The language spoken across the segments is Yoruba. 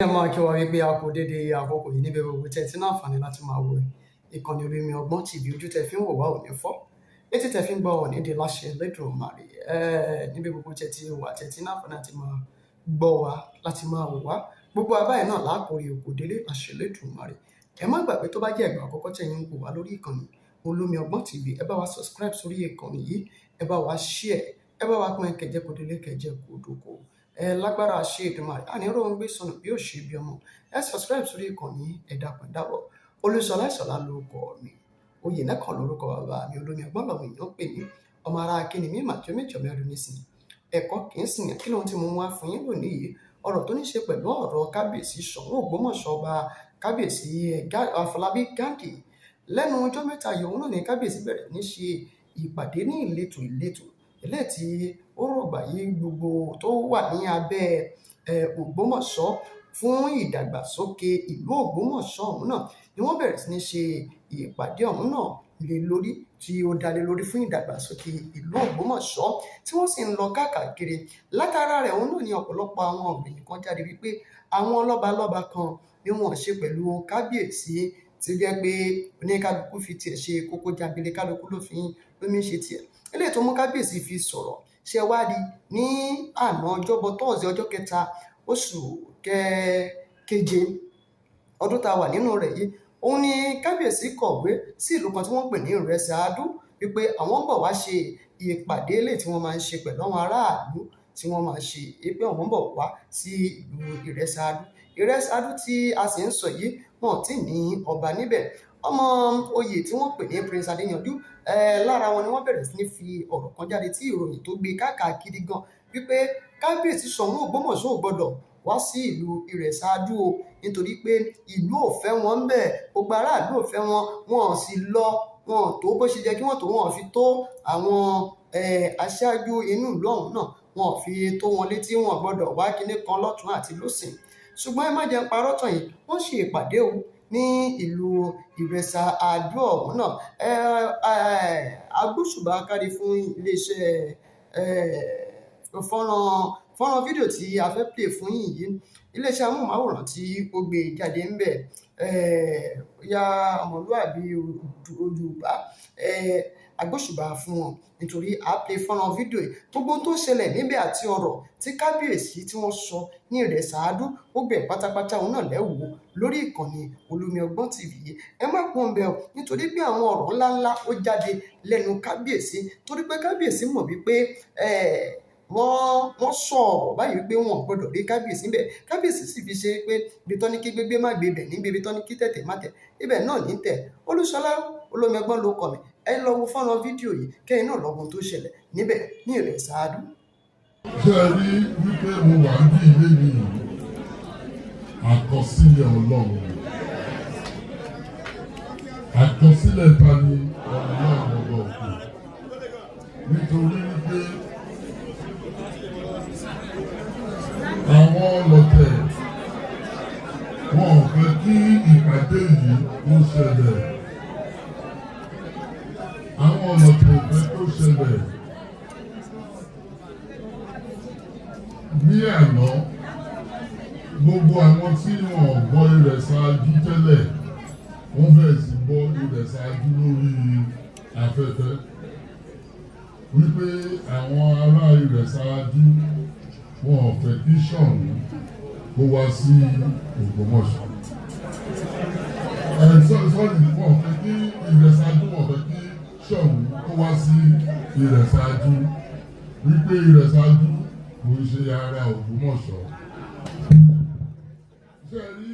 Ẹ máa kí wa wípé a kú dédé àkókò yìí níbi gbogbo tí ẹ ti ní àǹfààní láti máa wo ìkànnì Olúmi Ọgbọ́n TV. Ojú tẹ́ fi ń wò wá ò ní fọ́, etí tẹ́ fi ń gbọ́ ò ní di láṣẹ Elédùmarè. Níbi gbogbo tí ẹ ti wà tí ẹ ti ní àǹfààní láti máa gbọ́ wa, láti máa wò wá, gbogbo wa báyìí náà lákòrí òkò délé láṣẹ Elédùmarè. Ẹ má gbàgbé tó bá jẹ́ ìgbà àkọ́kọ́ tí ẹ̀yin ń wò wá lórí ìkànnì Olúmi Ọgbọ́n TV, ẹ bá wa subscribe sórí ìkànnì yìí, ẹ bá wa share, ẹ bá wa pín kẹjẹ kó délé kẹjẹ kó dóko. Lágbára ṣe Èdùmàrè àní rohun gbé sọnù bí ó ṣe bí ọmọ. Ẹ subscribe sórí ìkànnì ẹ dákun dábọ̀. Olúṣọlá Ìṣọ̀lá lórúkọ mi, Oyènẹ́kan lórúkọ bàbá mi. Olómi Ọgbọ́n lọ́mọ èèyàn pè mí, ọmọ ara akíní mi màjọ méjọ mẹ́rin nísìnyí. Ẹ̀kọ́ kì í sìn yàn, kí lóhun tí mo mú wá fún yín lónìí yìí? Ọ̀rọ̀ tó ní ṣe pẹ̀lú ọ̀rọ̀ kábíyèsí Ṣọ̀ún Ògbómọ̀ṣọ́ ọba kábíyèsí Afọlábí Gáàndì. Lẹ́nu ọjọ́ mẹ́ta yìí òun náà ni kábíyèsí bẹ̀rẹ̀ ní ṣe ìpàdé ní ìletò eléyìí tí ó rọ̀gbà yí gbogbo tó wà ní abẹ́ Ògbómọ̀ṣọ́ fún ìdàgbàsókè ìlú Ògbómọ̀ṣọ́ ọ̀hún náà ni wọ́n bẹ̀rẹ̀ sí ní ṣe ìpàdé ọ̀hún náà lé lórí, tí ó dá lé lórí fún ìdàgbàsókè ìlú Ògbómọ̀ṣọ́ tí wọ́n sì ń lọ káàkiri. Látara rẹ̀ òun náà ni ọ̀pọ̀lọpọ̀ àwọn òròyìn kan jáde wípé àwọn lọ́balọ́ba kan ni wọ́n ṣe pẹ̀lú kábíyèsí, tí ó jẹ́ pé oníkálukú fi tiẹ̀ ṣe kókó jábílẹ̀, kálukú lómi ṣe tiẹ̀. Eléyìí tó mú kábíyèsí fi sọ̀rọ̀ ṣe wá rí ní àná ọjọ́bọ̀ Thursday ọjọ́ 3 oṣù keje ọdún tá a wà nínú rẹ̀ yìí. Òun ni kábíyèsí kọ̀wé sí ìlú kan tí wọ́n pè ní Ìrẹsì-Adú wípé àwọn ń bọ̀ wá ṣe ìpàdé eléyìí tí wọ́n máa ń ṣe pẹ̀lú àwọn aráàlú, tí wọ́n máa ṣe pé àwọn ń bọ̀ wá sí ìlú Ìrẹsì-Adú. Ìrẹsì-Adú tí a sì ń sọ yìí wọn ò tí ì ní ọba níbẹ̀. Ọmọ oyè tí wọ́n pè ní Prince Adéyanjú, lára wọn ni wọ́n bẹ̀rẹ̀ sí ní fi ọ̀rọ̀ kan jáde tí ìròyìn tó gbé káàkiri gan wípé kábíyèsí Ṣọ̀ún Ògbómọ̀ṣọ́ ò gbọdọ̀ wá sí ìlú Ìrẹsì-Adú o, nítorí pé ìlú ò fẹ́ wọn ń bẹ̀, gbogbo aráàlú ò fẹ́ wọn, wọn ò sì lọ, wọn ò tó bó ṣe jẹ́ kí wọ́n tó, wọn ò fi tó àwọn aṣáájú inú ìlú ọ̀hún náà, wọn ò fi tó wọn létí, wọn ò gbọdọ̀ wá kinní kan lọ́tùn àti lósìn. Ṣùgbọ́n ẹ má jẹ́ n parọ́ tàn yín, wọ́n ṣe ìpàdé o ní ìlú Ìrẹsì-Adú ọ̀hún náà. Agbóṣùbà káre fún iléeṣẹ́ fọ́nrán fídíò tí a fẹ́ play fún yín yìí, iléeṣẹ́ amóhùnmáwòrán tí ó gbé jáde ń bẹ̀, ya Ọmọlúàbí Yorùbá, agbóṣùbà fún wọn nítorí a play fọ́nrán fídíò yìí. Gbogbo ohun tó ṣẹlẹ̀ níbẹ̀ àti ọ̀rọ̀ tí kábíyèsí tí wọ́n sọ ní Ìrẹsì-Adú gbogbo ẹ̀ pátápátá òun náà lẹ́ wò lórí ìkànnì Olúmi Ọgbọ́n TV yìí. Ẹ má kú ńbẹ̀ o, nítorí pé àwọn ọ̀rọ̀ ńláńlá ó jáde lẹ́nu kábíyèsí, torí pé kábíyèsí mọ̀ wípé wọ́n sọ̀rọ̀ báyìí wípé wọn ò gbọdọ̀ rí kábíyèsí ńbẹ̀. Kábíyèsí sì fi ṣe pé ibi tán ní kí gbégbé má gbé bẹ̀, níbi ibi tán ní kí tẹ̀tẹ̀ má tẹ̀, ibẹ̀ náà ní tẹ̀. Olúṣọlá Olómi Ọgbọ́n ló kọ mi. Ẹ lọ wo fọ́nrán fídíò yìí kẹ́yìn náà lọ wo ohun tó ṣẹlẹ̀ níbẹ̀ ní Ìrẹsì-Adú. Ṣé ẹ rí wípé mo wà ní ilé mi àkọsílẹ̀ Ọlọ́run? Àkọsílẹ̀ ta ni Ọlọ́run ọba òkè? Nítorí wípé àwọn ọlọ̀tẹ̀ wọn ò fẹ́ kí ìpàdé yìí ó ṣẹlẹ̀. Àwọn ọlọ̀tẹ̀ ò fẹ́ kó ṣẹlẹ̀. Ní àná, gbogbo àwọn tí wọn gbọ́ Ìrẹsì-Adú tẹ́lẹ̀, wọ́n bẹ̀rẹ̀ sí gbọ́ Ìrẹsì-Adú lórí afẹ́fẹ́ wípé àwọn ará Ìrẹsì-Adú wọn ò fẹ́ kí Ṣọ̀ún kó wá sí Ògbómọ̀ṣọ́. Sọ́ọ̀dì wọn ò fẹ́ kí Ìrẹsì-Adú, wọn ò fẹ́ kí Ṣọ̀ún kó wá sí Ìrẹsì-Adú wípé Ìrẹsì-Adú kò ń ṣe ara Ògbómọ̀ṣọ́. Ṣé ẹ rí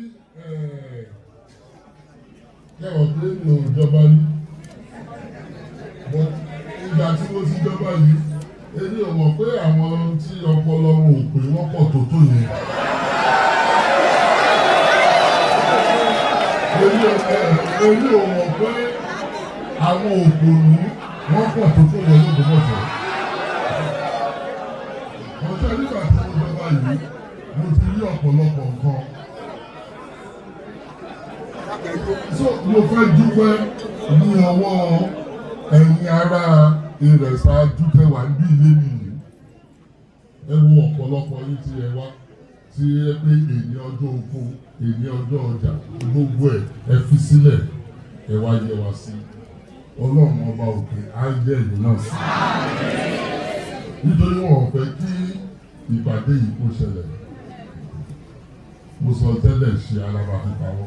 kẹwàá pé mi ò jọba rí, ìgbà tí mo ti jọba yìí èmi ò mọ̀ pé àwọn tí ọpọlọ wọn ò pé wọ́n pọ̀ tó yẹn. Èmi ò mọ̀ pé àwọn òpònú wọ́n pọ̀ tó yẹn l'Ógbómọ̀ṣọ́. Ọjọ́ nígbà tí mo jọba yìí mo ti rí ọ̀pọ̀lọpọ̀ nǹkan. So mo fẹ́ dúpẹ́ ní ọwọ́ ẹ̀yin ará Ìrẹsì-Adú tẹ́ wà níbí ilé mi yìí. Ẹ wo ọ̀pọ̀lọpọ̀ yín tí ẹ wá tí ẹ pé èyí ọjọ́ oko èyí ọjọ́ ọjà gbogbo ẹ fi sílẹ̀ ẹ wá yẹ wá sí ọlọ́run ọba òkè á yẹ ìlú náà sí nítorí wọn ò fẹ́ kí ìpàdé yìí kó ṣẹlẹ̀ mo sọ tẹ́lẹ̀ ṣe alábàápawọ́.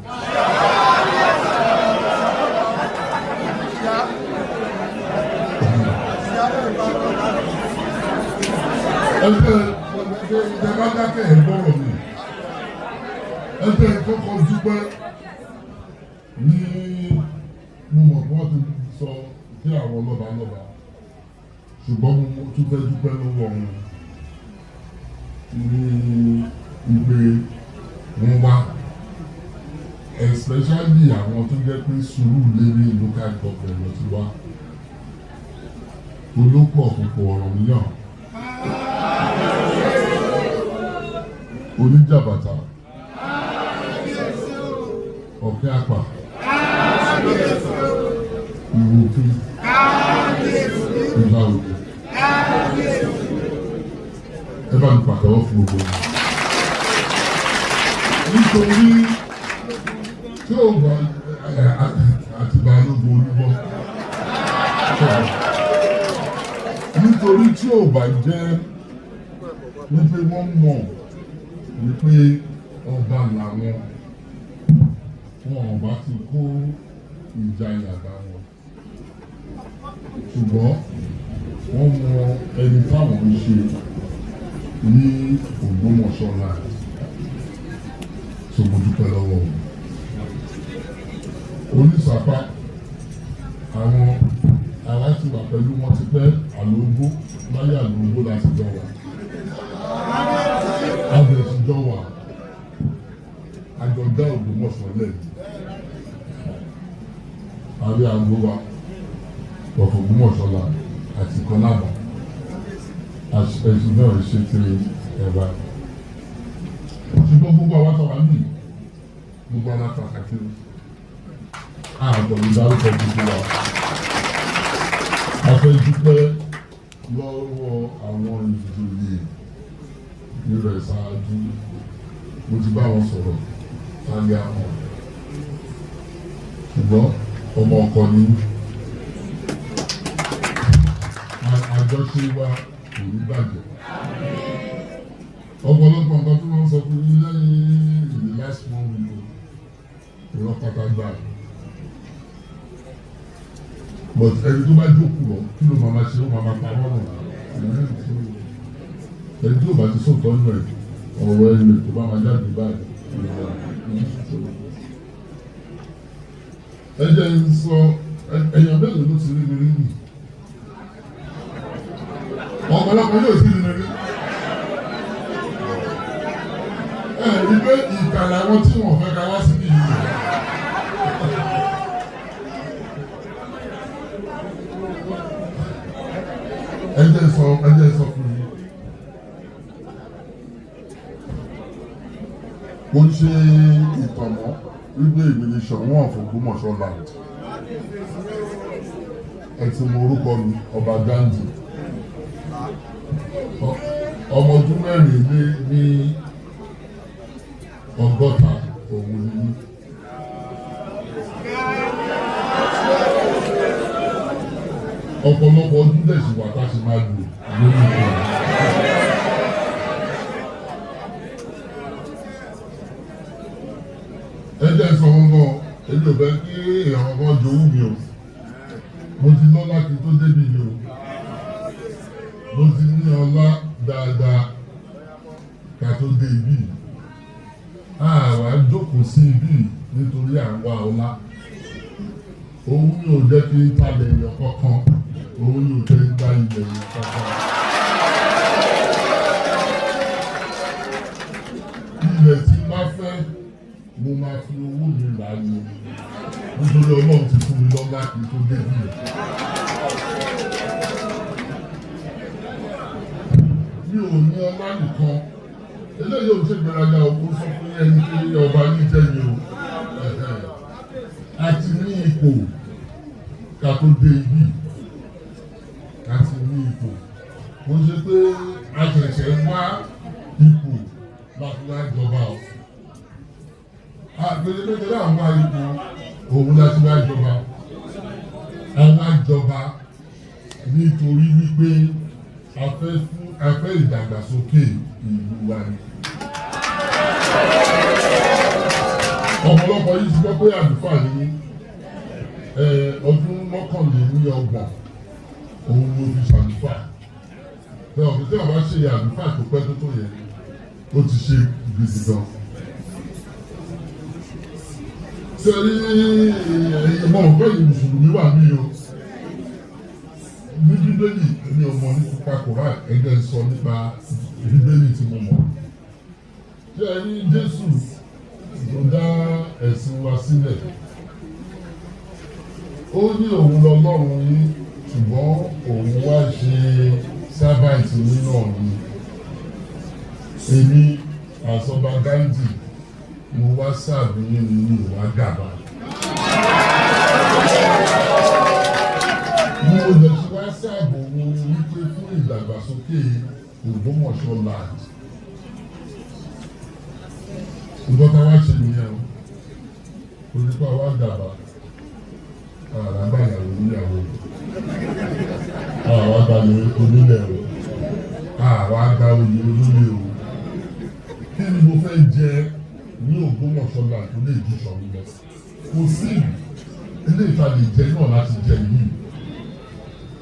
ẹgbẹ́ ìjọba dákẹ́ ẹ̀ gbọ́rọ̀ mi ẹgbẹ́ ìkọ́kọ́ dúpẹ́ ní mo mọ̀ bí wọ́n ti sọ kí àwọn lọ́balọ́ba ṣùgbọ́n mo tún fẹ́ dúpẹ́ lọ́wọ́ wọn ní ìgbé wọn wá especially àwọn tó jẹ́ pé Surulere local government lọ sí wá olóko ọ̀pọ̀pọ̀ ọ̀rọ̀ mílíọ̀n oníjàbàtà ọ̀kẹ́ àpà ìwòfin ìlà òde ẹ bá mi pàtẹ́wọ́ fún gbogbo nítorí tí ó bá àti balógun olúbọ nítorí tí ó bá jẹ́ wípé wọ́n mọ̀ wípé ọba làwọn wọn ọba ti kó ìjà ìyàgbá wọn ṣùgbọ́n wọ́n mọ ẹni táwọn ń ṣe ní Ògbómọ̀ṣọ́ láì tó mo dúpẹ́ lọ́wọ́ Onísàpá àwọn aláti wà pẹ̀lú wọn ti pẹ́ àlóńgbó láyé àlóńgbó láti jọ wà àbẹ̀síjọ́ wà àjọ̀dá Ògbómọ̀ṣọ́ lẹ́yìn àrí àgbo wa ọ̀fọ̀ Ògbómọ̀ṣọ́lá àti kọlábà ẹ̀sùn náà ṣe ti ẹ̀bá ṣùgbọ́n gbogbo àwọn àtàwà ní gbogbo alátakàtì ààbọ̀ ìdárúkọ gbogbo wa a fẹ́ dúpẹ́ lọ́wọ́ àwọn ìjòyè rẹ̀ ṣáájú mo ti bá wọn sọ̀rọ̀ tálẹ́ àwọn ṣùgbọ́n ọmọ ọkọ ní àjọṣe wa kò ní bàjẹ́ ọ̀pọ̀lọpọ̀ nǹkan tí wọ́n sọ fún mi lẹ́yìn ìlú last month window ìrọ̀ pátágbà but ẹni tó bá jókòó lọ kí ló máa ṣe ó máa pa wọ́n nù ẹni tó bá ti sọ̀tọ́ nù ẹ̀ ọ̀rọ̀ ẹni tó bá máa jáde báyìí ẹ jẹ́ ń sọ ẹ̀yàn mélòó ló ti rí mi rí nì ọ̀pọ̀lọpọ̀ yóò sí rí mi rí rí pé ìkàlà àwọn tí wọ́n fẹ́ ká wá sí ní ìlú ẹ jẹ́ sọ fún mi mo ń ṣe ìtànmọ́ wípé ìgbìlẹ̀ ṣọ̀wọ́n of Ògbómọ̀ṣọ́ land ẹ ti mọ orúkọ mi ọba Gandhi ọmọ ọdún mẹ́rin ní ọgọ́ta òun ni ọ̀pọ̀lọpọ̀ ọdún dẹ̀sí wà tá a ṣe máa lò lórí ìlú. ẹ jẹ́ sọ wọn náà èmi ò fẹ́ kí èèyàn kan jowú mi o mo ti lọ́lá kí n tó débi ni o mo ti ní ọlá dáadáa ká tó dé ibí àwa jókòó sí ibí nítorí à ń wá ọlá òun ni ò jẹ́ kí n talẹ̀ èèyàn kankan òun ni ò jẹ́ ń gba ilẹ̀ èèyàn kankan. ilẹ̀ tí bá fẹ́ mo máa fi owó mi rà ní nítorí Ọlọ́run ti fún mi lọ́lá kí n tó débi rẹ̀. mi ò ní ọlá nìkan eléyìí ò ṣe gbéraga òkú sọ fún ẹni tí ọba ní jẹ́ni o àti ní ipò ká tó dé ibi àti ní ipò mo ṣe pé a ṣẹ̀ṣẹ̀ wá ipò láti wá jọba o. Àgbẹ̀dẹ̀gbẹ̀dẹ̀ àwọn àyíkò òun láti wá jọba. Àwọn àjọba nítorí wípé a fẹ́ ìdàgbàsókè ìlú wa ni. Ọ̀pọ̀lọpọ̀ yìí ti gbọ́ pé àlùfáà ní ọdún mọ́kànlélọ́gbọ̀n òun ló fi ṣàlùfáà. Bẹ́ẹ̀ ọ̀pọ̀ tí wọ́n bá ṣe àlùfáà tó pẹ́ tó yẹ ó ti ṣe gidi gan. Ṣé rí ìmọ̀ ọ̀pẹ́ yìí mùsùlùmí wà ní o? Ní bíbélì ní ọmọ nípa Kòrán ẹgbẹ́ sọ nípa bíbélì tí mo mọ̀. Ṣé ẹ rí Jésù ló dá ẹ̀sìn wa sílẹ̀? Ó ní òun lọ́lọ́run yín ṣùgbọ́n òun wá ṣe sábàìtì nínú ọ̀run. Èmi àsọba Gáńdì mo wá sáàbì nínú ìwà gàba. Mo lè ṣe wá sáàbò wo wípé fún ìdàgbàsókè Ògbómọ̀ṣọ́ land. Ìgbọ́ta wá ṣe nìyẹn o. Olùkọ́ àwa gàba. Àràbà ìyàwó níyàwó. Àwa gba onílẹ̀ o. Àwa gba oyè olóyè o. Kí ni mo fẹ́ jẹ ní Ògbómọ̀ṣọ́ land tó lè ju ìṣọ̀rọ̀ lọ? Kò sí ilé ìtàlẹ̀ jẹ náà láti jẹ yìí.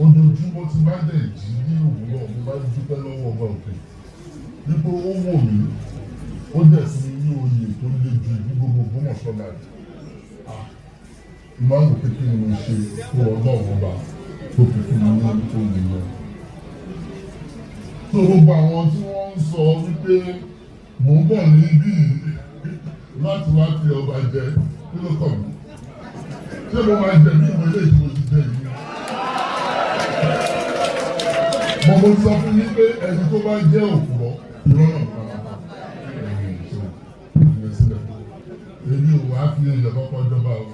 Ojoojúmọ́ ti máa dẹ̀ jí ní òwúrọ̀ mo máa ń dúpẹ́ lọ́wọ́ ọba òkè. Nípa ó wò mí, ó dẹ̀ fún mi ní oyè tó le ju ní gbogbo Ògbómọ̀ṣọ́ land. Ìmọ̀ àwọn òkè kí ni mo ṣe fún ọlọ́run ọba tó fi fún mi ní oyè lọ. Tó gbogbo àwọn tí wọ́n ń sọ wípé mò ń bọ̀ níbí láti wá fi ọba jẹ kí ló kàn mí? Ṣé mo máa jẹ bí ìwé ilé ìdìbò ti jẹ yìí? Mo sọ fún yín pé ẹni tó bá jẹ́ òpùrọ́ ìrọ́nà kan èmi ò wá fi èèyàn kọ́kọ́ jọba o.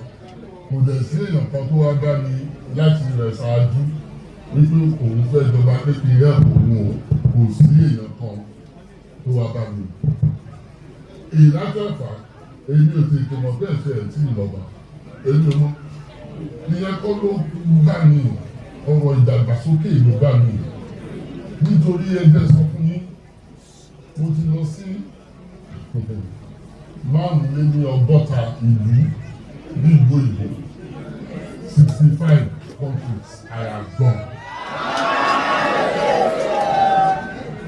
Kò dẹ̀ sí èèyàn kan tó wá bá mi láti rẹ̀ ṣáájú wípé òun fẹ́ jọba pé kí ẹ̀ òun o. Kò sí èèyàn kan tó wá bá mi. Ìlàjọ̀fà èmi ò tètè mọ̀ bẹ́ẹ̀ ṣe ẹ̀ tí ìlọ́ba èmi ò mọ̀. Ìyẹn kọ́ ló bá mi ọ̀rọ̀ ìdàgbàsókè ló bá mi. Nítorí ẹgbẹ́ sọ fún yín, mo ti lọ sí márùnléní-ọgọ́ta ìlú ní ìlú ìbò 65 countries I have gone.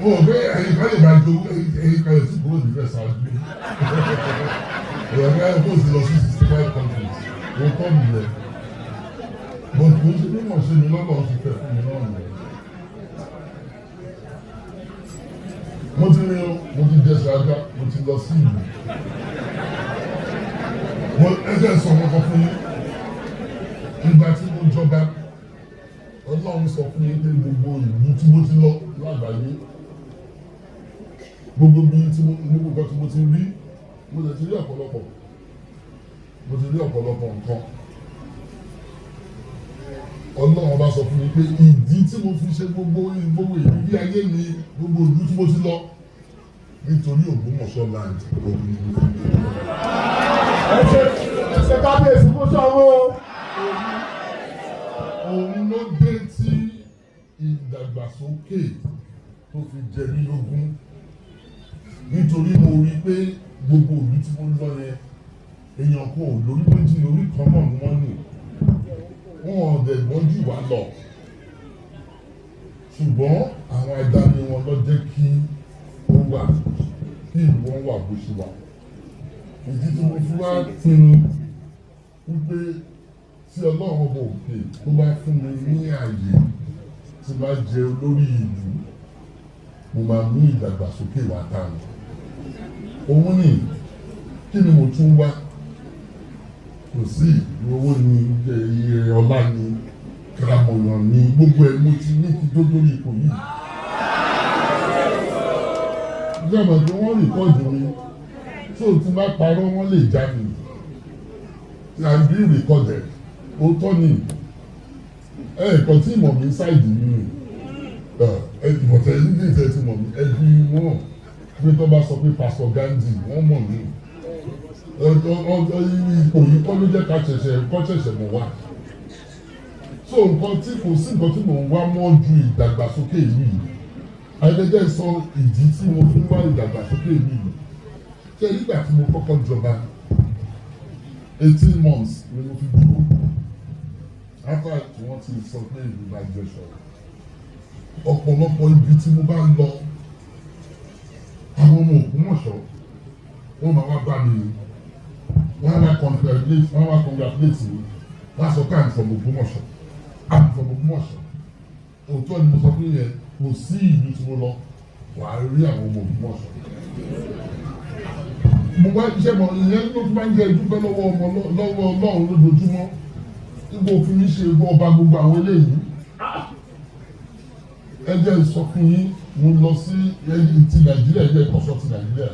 Mo ò gbé ẹ̀yin kan lè máa jowó ẹ̀yin kan lè tí kúrò níbẹ̀ ṣáájú. Ẹ̀yọ̀ ká ẹ̀kọ́ sì lọ sí 65 countries wọ́n kọ́ mi yẹn. Bọ̀dù kò ṣe bí mo ṣe mi lọ́nà ti fẹ́ fún mi náà nìyẹn. Mo ti rí o, mo ti jẹsẹ̀ ajá, mo ti lọ sí ìlú. Mo ẹgbẹ́ sọ ọkọ̀ fún yín. Ìgbà tí mo jọba, Ọlọ́run sọ fún yín pé gbogbo ìlú tí mo ti lọ lágbàáyé, gbogbo bí tí mo ti rí, mo lè ti rí ọ̀pọ̀lọpọ̀. Mo ti rí ọ̀pọ̀lọpọ̀ nǹkan. Ọlọ́run bá sọ fún mi pé ìdí tí mo fi ṣe gbogbo ìrírí ayé mi gbogbo ìlú tí mo ti lọ nítorí Ògbómọ̀ṣọ́ land òun ni mo fi lè lọ. Ẹ ṣe kábíyèsí fún sọ́wọ́. Òun ló dé tí ìdàgbàsókè tó fi jẹ mí lógún nítorí mo rí pé gbogbo ìlú tí mo lọ yẹn èèyàn kò lórí méjì lórí kan náà ni wọ́n ní. Wọ́n ọ̀dẹ̀ gbọ́n jù wá lọ. Ṣùgbọ́n àwọn adáni wọn lọ jẹ́ kí ó wà kí ìlú wọn wà bó ṣe wà. Ìdí tí mo fi wá pinnu wípé tí Ọlọ́run ọba òkè tó bá fún mi ní ààyè tí bá jẹ olórí ìlú, mo máa mú ìdàgbàsókè wá tán. Òun ni kí ni mo tún wá? Kò sí owó ní iye ọlá ní kìlámọ̀yàn ní gbogbo ẹ̀ mo ti ní kí tó lórí ipò yìí. Ìjọba tí wọ́n rìkọ́ọ̀dù mi tó tí bá parọ́ wọ́n lè já mi. I'm being recorded. Ó tọ́ ni ẹ̀ẹ̀kan tí ìmọ̀ mi ṣáìdì nínú ìbọ̀tẹ̀ níbi ìfẹ́ tí mọ̀ mi ẹbí wọn bí tó bá sọ pé Pastor Gandhi wọ́n mọ̀ mí ipò yìí kọ́ ló jẹ́ ká ṣẹ̀ṣẹ̀ mọ̀ wá. So nǹkan tí kò sí nǹkan tí mò ń wá mọ́ ju ìdàgbàsókè yìí. Ayẹyẹ sọ ìdí tí mo fi ń wá ìdàgbàsókè yìí. Ṣé nígbà tí mo kọ́kọ́ jọba 18 months ni mo fi dúró. After tí wọ́n ti sọ pé ìlú bá jẹ́ sọ̀rọ̀. Ọ̀pọ̀lọpọ̀ ibi tí mo bá ń lọ àwọn ọmọ Ògbómọ̀ṣọ́ wọ́n máa wá bá mi wọ́n wá congratulate mi wọ́n sọ pé I'm from Ògbómọ̀ṣọ́ òótọ́ ni mo sọ pé yẹn kò sí ìlú tí mo lọ wà á rí àwọn ọmọ Ògbómọ̀ṣọ́. Mo wá iṣẹ́ mọ̀ ìyẹn ló fi máa ń jẹ́ ìdúpẹ́ lọ́wọ́ Ọlọ́run lójoojúmọ́ nígbà òfin mi ṣe ọba gbogbo àwọn eléyìí. Ẹ jẹ́ sọ fún yín mo lọ sí ti Nàìjíríà ẹ jẹ́ ìkọ́sọ́ ti Nàìjíríà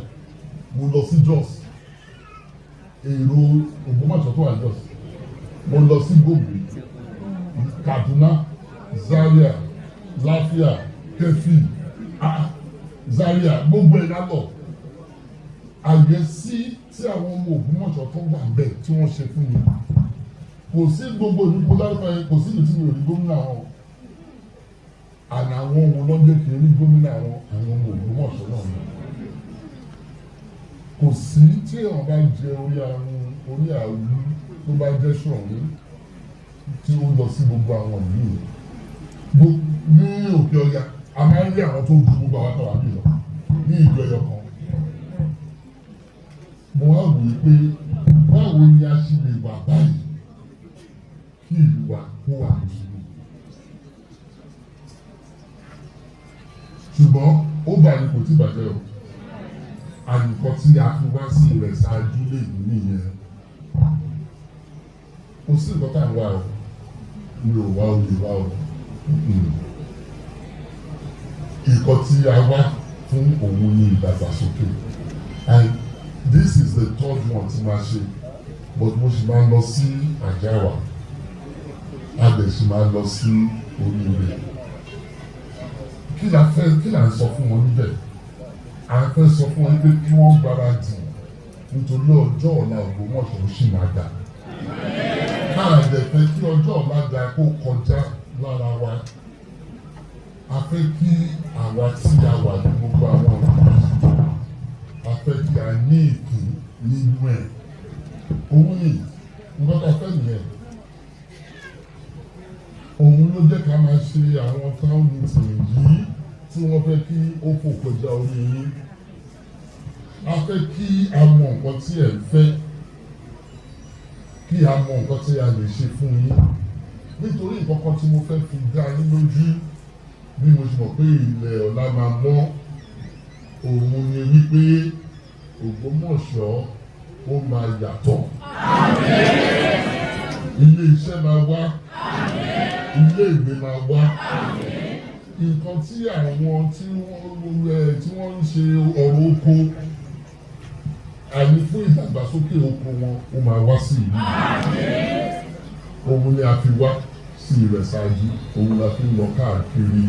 mo lọ sí Jos èrò Ògbómọ̀ṣọ́ tó wà Jos mo lọ sí Gombe Kaduna Zaria Láfíà Kẹ́fì Zaria gbogbo ẹ̀ lálọ́ àyẹ̀sí tí àwọn ọmọ Ògbómọ̀ṣọ́ tó wà bẹ́ẹ̀ tí wọ́n ṣe fún mi kò sí gbogbo ìdúgbò lárúkọ yẹn kò sí ìlú tí mi ò rí gómìnà wọn àná àwọn ohun lọ́jọ́ kì í rí gómìnà àwọn ọmọ Ògbómọ̀ṣọ́ náà ni kò sí tí èèyàn bá jẹ orí àrùn tó bá jẹ́ ṣọ̀run tí ó lọ sí gbogbo àwọn ìlú ní òkè ọya a máa ń rí àwọn tó ju gbogbo àwọn àtàwọn àbí lọ ní ìlú ẹyọ kan mo wá wò ó pé báwo ni a ṣe lè wà báyìí kí ìlú wa kó wà lóṣù ṣùgbọ́n ó bàjẹ́ kò tí bàjẹ́ o àyùkọ tí a fi wá sí rẹ̀ ṣáájú lè ní nìyẹn kò sí nǹkan tá à ń wá o mi ò wá o lè wá o nǹkan tí a wá fún òun ní ìdàgbàsókè and this is the third one tí máa ṣe but mo sì máa lọ sí Àjáwà a dẹ̀ sì máa lọ sí Oríire kí la ń sọ fún wọn níbẹ̀ a fẹ́ sọ fún wọn pé kí wọ́n gbáradì nítorí ọjọ́ ọ̀la Ògbómọ̀ṣọ́ ṣì máa dà máa dẹ̀ fẹ́ kí ọjọ́ ọ̀la dà kó kọjá lára wa a fẹ́ kí àwa tí a wà ní gbogbo àwọn ọ̀rọ̀ a fẹ́ kí a ní ìpín nínú ẹ̀ òun ni nǹkan tó fẹ́ nìyẹn òun ló jẹ́ ká máa ṣe àwọn town meeting yìí tí wọ́n fẹ́ kí ó fò kọjá orí yín a fẹ́ kí a mọ nǹkan tí ẹ̀ ń fẹ́ kí a mọ nǹkan tí a lè ṣe fún yín nítorí nǹkan kan tí mo fẹ́ fi dá yín lójú bí mo ṣe mọ̀ pé ilẹ̀ ọ̀la máa mọ́ òun ni wípé Ògbómọ̀ṣọ́ ó máa yàtọ̀ ilé iṣẹ́ máa wá ilé ìwé máa wá nǹkan tí àwọn tí wọ́n ń ṣe ọ̀rọ̀ oko àní fún ìdàgbàsókè oko wọn ó máa wá sí ìlú òun ni a fi wá sí ìrẹsàájú òun la fi ń lọ káàkiri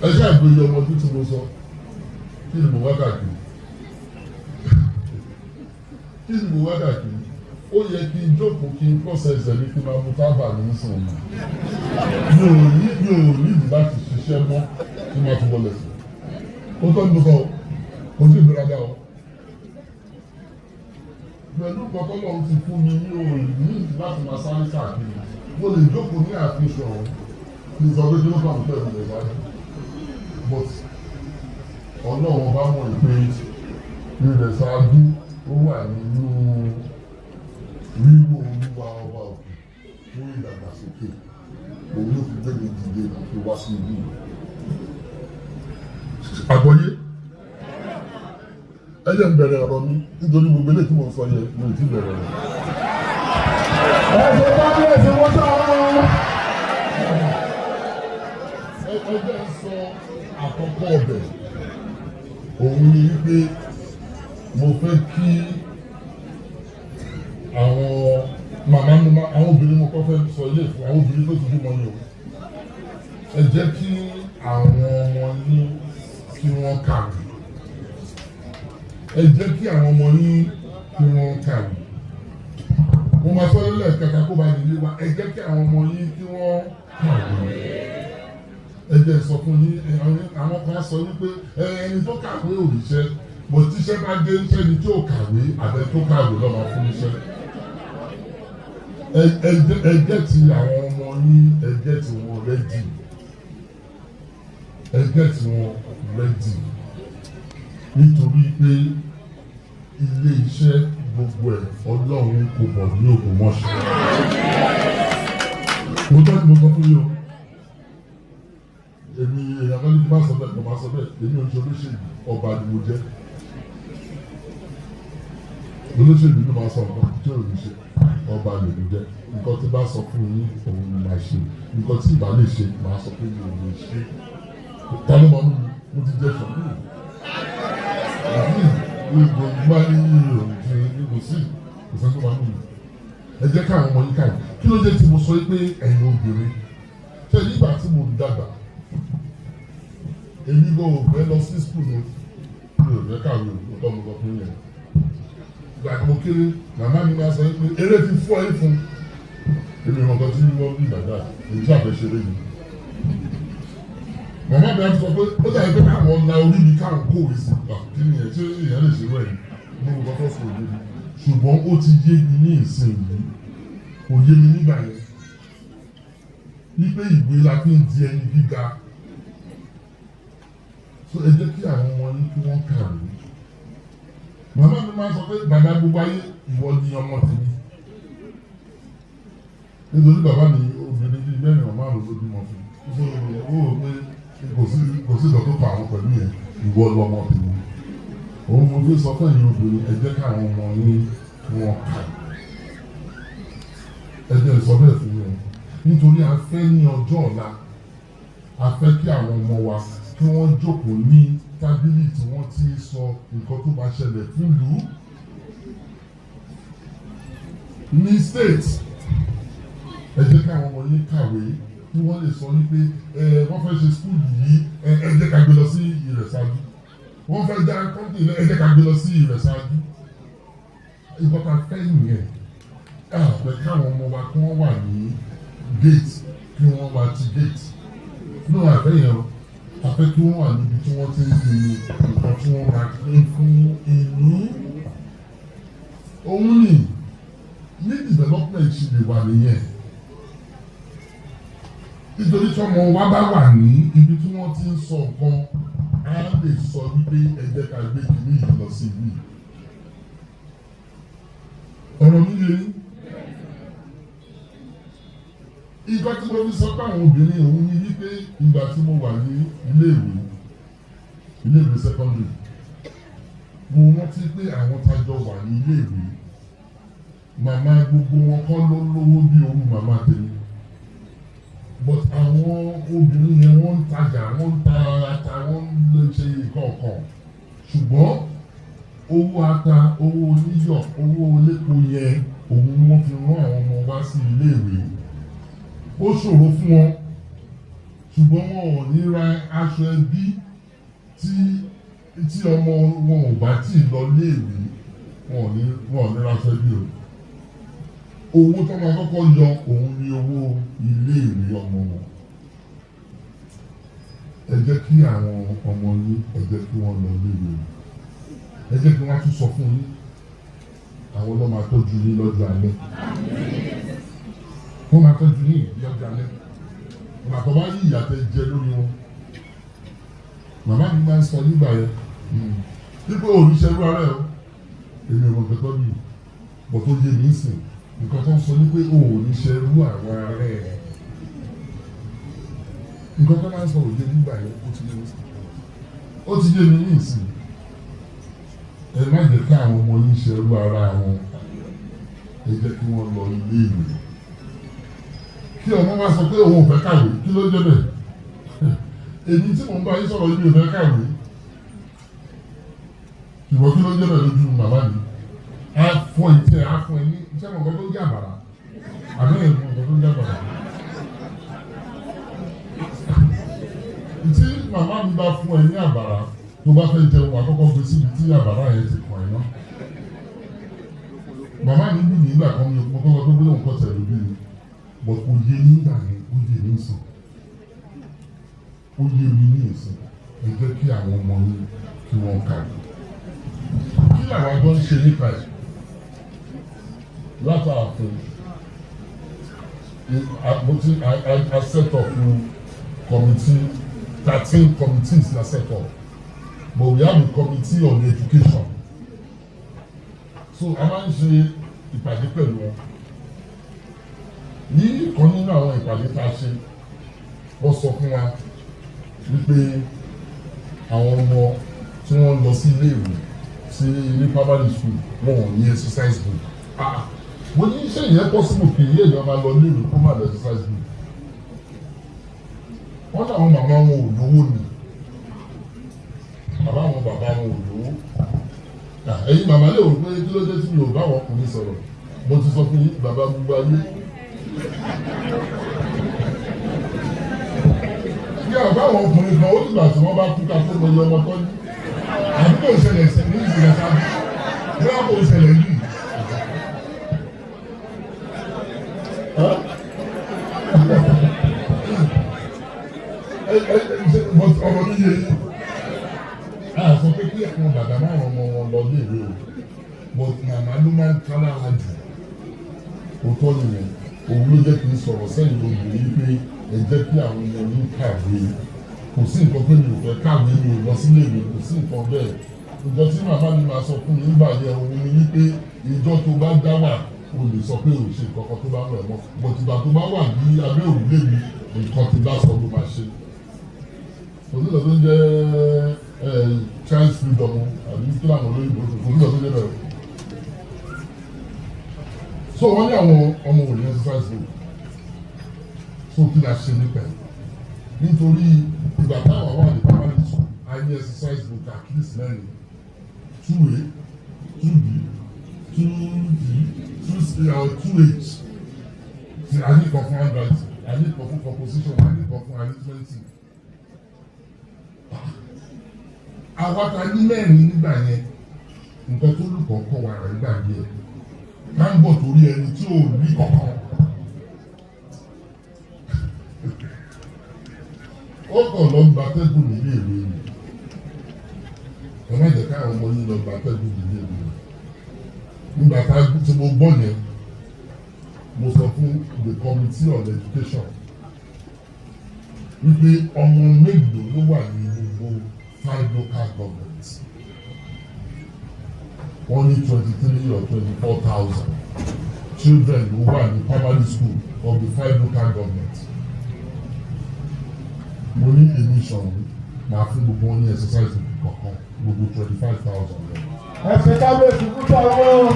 ẹ ṣe àgbèrè ọmọdún tí mo sọ kí ni mo wá káàkiri kí ni mo wá káàkiri ó yẹ kí n jókòó kí n process ẹ̀mí kí n máa mú tábà ní sùn mi ò ní ìdí láti ṣiṣẹ́ mọ́ kí n máa tún wọlé sí ó tọ́ ní kọ́ kò sí ìgbéraga o pẹ̀lú kọ́kọ́ lọ́run ti fún mi ní òòrùn ní ìdí láti máa sáré káàkiri mo lè jókòó ní àfihàn kí n sọ pé kí ló kàn pẹ̀lú ìrẹ̀sájú but Ọlọ́run bá mọ̀ pé ìrẹ̀sájú ó wà nínú wíwò olúwa ọba òkè fún ìdàgbàsókè òun ló fi gbé mi dìde láti wá sí ìlú àgbọ́yé ẹ jẹ́ n bẹ̀rẹ̀ ọ̀rọ̀ mi nítorí gbogbo eléyìí tí mo sọ yẹ mo ti bẹ̀rẹ̀ rẹ̀. ẹ ṣe bá bí ẹ ṣe wọ́n sọ ọ́. ẹ jẹ́ n sọ àkọ́kọ́ ọbẹ̀ òun ni wípé mo fẹ́ kí àwọn màmá mi àwọn obìnrin mo kọ́ fẹ́ sọ ilé ìfún àwọn obìnrin tó ti bímọ ni o ẹ jẹ́ kí àwọn ọmọ ní kí wọ́n kàwé. Ẹ jẹ́ kí àwọn ọmọ yín kí wọ́n kàwé. Mo máa sọ lẹ́ẹ̀kẹta kó bá nílé wa, ẹ jẹ́ kí àwọn ọmọ yín kí wọ́n kàwé. Ẹ jẹ́ sọ fún yín, àwọn kan sọ wípé ẹni tó kàwé ò ríṣẹ́, bó tíṣẹ́ bá dé ń ṣẹ́ni tí ò kàwé àbẹ tó kàwé lọ́mọ fún iṣẹ́. Ẹ jẹ́ ti àwọn ọmọ yín, ẹ jẹ́ ti wọn rẹ́dì. Ẹ jẹ́ ti wọn rẹ́dì. Nítorí pé ilé iṣẹ́ gbogbo ẹ̀ Ọlọ́run kò mọ̀ ní Ògbómọ̀ṣọ́. Mo tọ́ ni mo sọ fún yín o. Èmi èèyàn kan ní kí n bá sọ bẹ́ẹ̀, kò máa sọ bẹ́ẹ̀. Èmi ò ń ṣe olóṣèlú, ọba ni mo jẹ́. Olóṣèlú ló máa sọ nǹkan tí ò ní ṣe, ọba lè mi jẹ́. Nǹkan tí bá sọ fún yín, òun ni màá ṣe. Nǹkan tí ìbá lè ṣe, màá sọ pé mi ò lè ṣe. Ta ló máa mú mi? Mo ti jẹ́ ṣọ̀kú. Ìgbò gbá ní ìròyìn tí kò sí tó máa mú mi. Ẹ jẹ́ káwọn ọmọ yín káyọ̀. Kí ló dé tí mo sọ pé ẹ̀yin obìnrin? Ṣé nígbà tí mo dàgbà, èmi kò fẹ́ lọ sí skul ní mi ò fẹ́ kàwé òótọ́ mo lọ fún yẹn. Ìgbà tí mo kéré, màmá mi máa sọ pé eré ti fọ́ ẹ fún. Èmi ò mọ̀ nǹkan tí wọ́n bí dàgbà, èyí tí àfẹ́ ṣeré ni. Màmá mi á sọ pé ó dàbí pé káwọn la orí mi káwọn kówé sí i. Kí ni ẹ̀ ṣé èèyàn lè ṣe wẹ̀ ní mo kọ́kọ́ fún òye mi. Ṣùgbọ́n ó ti yé mi ní ìsìn yìí, kò yé mi nígbà yẹn. Wípé ìwé la fi ń di ẹni gíga. So ẹ jẹ́ kí àwọn ọmọ yín kí wọ́n kàwé. Màmá mi máa sọ pé bàbá gbogbo ayé ìwọ ni ọmọ tèmi. Nítorí bàbá mi obìnrin bíi mẹ́rin ọ̀má ló bímọ fún mi. Ó rò pé kò sí ìdọ̀ tó pa àwọn pẹ̀lú yẹn, ìwọ lọmọ tèmi. Òun mo fi sọ fún ẹ̀yin obìnrin, ẹ jẹ́ káwọn ọmọ yín kí wọ́n kàwé. Ẹ jẹ́ sọ bẹ́ẹ̀ fún yín. Nítorí a fẹ́ ní ọjọ́ ọ̀la, a fẹ́ kí àwọn ọmọ wa kí wọ́n jókòó ní tábìlì tí wọ́n ti sọ nǹkan tó bá ṣẹlẹ̀ fún ìlú. Ní state, ẹ jẹ́ káwọn ọmọ yín kàwé kí wọ́n lè sọ wípé wọ́n fẹ́ ṣe skul yìí, ẹ jẹ́ ká gbé lọ sí Ìrẹ̀sájú. Wọ́n fẹ́ dá kọ́ńtì náà, ẹ jẹ́ ká gbé lọ sí Ìrẹ̀sájú. Ìbọ̀tà fẹ́ nìyẹn. Àpẹ káwọn ọmọ wa kí wọ́n wà ní gate, kí wọ́n wá ti gate. Ní wọ́n àfẹ́ yẹn o, àfẹ́ kí wọ́n wà níbi tí wọ́n ti ń fi nǹkan tí wọ́n máa gbé fún ìlú. Òun ní development ṣe lè wà nìyẹn. Nítorí tí ọmọ wa bá wà ní ibi tí wọ́n ti ń sọ nǹkan, á lè sọ wípé ẹ jẹ́ ká gbé kìíní yìí lọ sí ìlú. Ọ̀rọ̀ mi yé yín. Ìgbà tí mo fi sọ pé àwọn obìnrin òun ní wípé ìgbà tí mo wà ní iléèwé secondary, mo rántí pé àwọn tájọ wà ní iléèwé, màmá gbogbo wọn kọ́ ló lówó bí owó màmá tèmi. But àwọn obìnrin yẹn wọ́n ń tajà, wọ́n ń ta ata, wọ́n ń ṣe ìkọ̀ọ̀kan. Ṣùgbọ́n owó ata, owó oníyọ̀, owó olépo yẹn, òun ni wọ́n fi rán àwọn ọmọ wá sí iléèwé. Ó ṣòro fún wọn, ṣùgbọ́n wọn ò ní ra aṣọ ẹbí tí ọmọ wọn ò bá tí ì lọ léèwé, wọn ò ní ra aṣọ ẹbí o. Owó tó máa kọ́kọ́ yọ òun ni owó iléèwé ọmọ wọn. Ẹ jẹ́ kí àwọn ọmọ yín, ẹ jẹ́ kí wọ́n lọ léèwé. Ẹ jẹ́ kí wọ́n tún sọ fún yín, àwọn ọlọ́mọ máa tọ́jú yín lọ́jọ́ alẹ́. Wọ́n máa tọ́jú yín lọ́jọ́ alẹ́. Ọ̀nà tó bá yí ìyàtẹ̀ jẹ lórí wọn. Màmá mi máa ń sọ nígbà yẹn, dípò òrìṣẹ́ ló ara ẹ̀ o, èmi ò mọ̀ nǹkan tó bí i, bọ̀ tó yé mi sìn. Nǹkan tó ń sọ ní pé òrìṣẹ́ ló àwọn ara ẹ̀. Nǹkan tó máa ń sọ òye nígbà yẹn, ó ti yé mi sìn. Ó ti yé mi ní ìsìn. Ẹ má jẹ́ kí àwọn ọmọ yín ṣerú ara wọn. Ẹ jẹ́ kí wọ́n lọ ilé ìwé. Kí ọmọ wa sọ pé òun ò fẹ́ kàwé, kí ló jẹ́ bẹ́ẹ̀? Èmi tí mò ń bá yín sọ̀rọ̀ yìí ò fẹ́ kàwé. Ìwọ kí ló jẹ́ bẹ́ẹ̀ lójú màmá mi? Á fọ ìtẹ́, á fọ ẹni, iṣẹ́ mọ̀ nǹkan tó jẹ́ àbàrà. Àbẹ́ ẹ̀ mọ̀ nǹkan tó jẹ́ àbàrà. Tí màmá mi bá fún ẹ ní àbàrà, tó bá fẹ́ jẹun àkọ́kọ́ gbé síbi tí àbàrà yẹn ti kàn ẹ́ náà. Màmá mi bí nígbà kan mi mo kọ́kọ́ tó gbé òun kọ́ tẹ̀lé bí mi but kò yé nígbà yẹn ó yé ní ìsìn ó yé mi ní ìsìn ẹ jẹ́ kí àwọn ọmọ yín kí wọ́n kàwé. Kí làwọn agbọ́ ń ṣe nípa ẹ̀ látàfin I set up committee 13 committees na set up but we have a committee on education so a máa ń ṣe ìpàdé pẹ̀lú wọn ní ìkan nínú àwọn ìpàdé tá a ṣe wọ́n sọ fún wa wípé àwọn ọmọ tí wọ́n lọ sí iléèwé sí ilé primary school wọn ò ní exercise book mo ní iṣẹ́ ìyẹn possible kì í yé èèyàn máa lọ iléèwé kó má lọ exercise book wọ́n láwọn màmá wọn ò lówó ni bàbá wọn ò lówó ẹ̀yin màmá lè wò pé kí ló dé tí mi ò bá wọn ọkùnrin sọ̀rọ̀ mo ti sọ fún yín bàbá gbogbo ayé kí àbá àwọn ọkùnrin kan ó dìgbà tí wọ́n bá kú ká tó lọ ọmọ tó ní àbúrò ìṣẹ̀lẹ̀ ní ìṣẹ̀lẹ̀ sábà bóyá kò ìṣẹ̀lẹ̀ yìí. ọ̀rọ̀ mi yé yín a sọ pé kí àwọn bàbá máa ràn ọmọ wọn lọ léèrè o but màmá ló máa ń kára wa jù òótọ́ nìyẹn òun ló jẹ́ kí n sọ̀rọ̀ sẹ́yìn lóògùn yìí pé ẹ jẹ́ kí àwọn ọmọ yín kàwé kò sí nǹkan pé mi ò fẹ́ kàwé mi ò lọ sílé mi kò sí nǹkan bẹ́ẹ̀ ìjọ tí màmá mi máa sọ fún mi nígbà yẹn òun ni wípé ìjọ tó bá dá wà o lè sọ pé o ṣe nǹkan kan tó bá wẹ̀ mọ́ bọ̀tìgbà tó bá wà ní abẹ́ òrùlé mi nǹkan tí bá sọ ló máa ṣe òṣìṣẹ́ tó ń jẹ́ child freedom àbí kíláàmù olóyìnbó òṣìṣẹ́ tó ń jẹ́ bẹ̀rẹ̀ so wọ́n ní àwọn ọmọ òní exercise book so kí la ṣe nípa ẹ̀ nítorí ìgbà táwọn wà ní primary school a ní exercise book at least mẹ́rin 2A 2B 2D 2H a ní kan fún handwriting a ní kan fún composition a ní kan fún arithmetic àwa ta ní mẹ́rin nígbà yẹn nǹkan tó lùkọ́ kọ́ wa rẹ̀ nígbà yẹn ká ń bọ̀ torí ẹni tí ò ní kankan. ó kàn lọ gba tẹ́gùn nílé ìwé mi ẹ má jẹ́ káwọn ọmọ yín lọ gba tẹ́gùn nílé ìwé mi nígbà tá a tí mo gbọ́ yẹn mo sọ fún the committee on education wípé ọmọ mélòó ló wà ní gbogbo 5 local governments wọ́n ní 23 or 24,000 children ló wà ní primary school of the 5 local governments. Mo ní emission máa fún gbogbo wọn ní exercise kankan gbogbo 25,000 lọ. Ẹ̀sìn kábíyèsí púpọ̀ owó.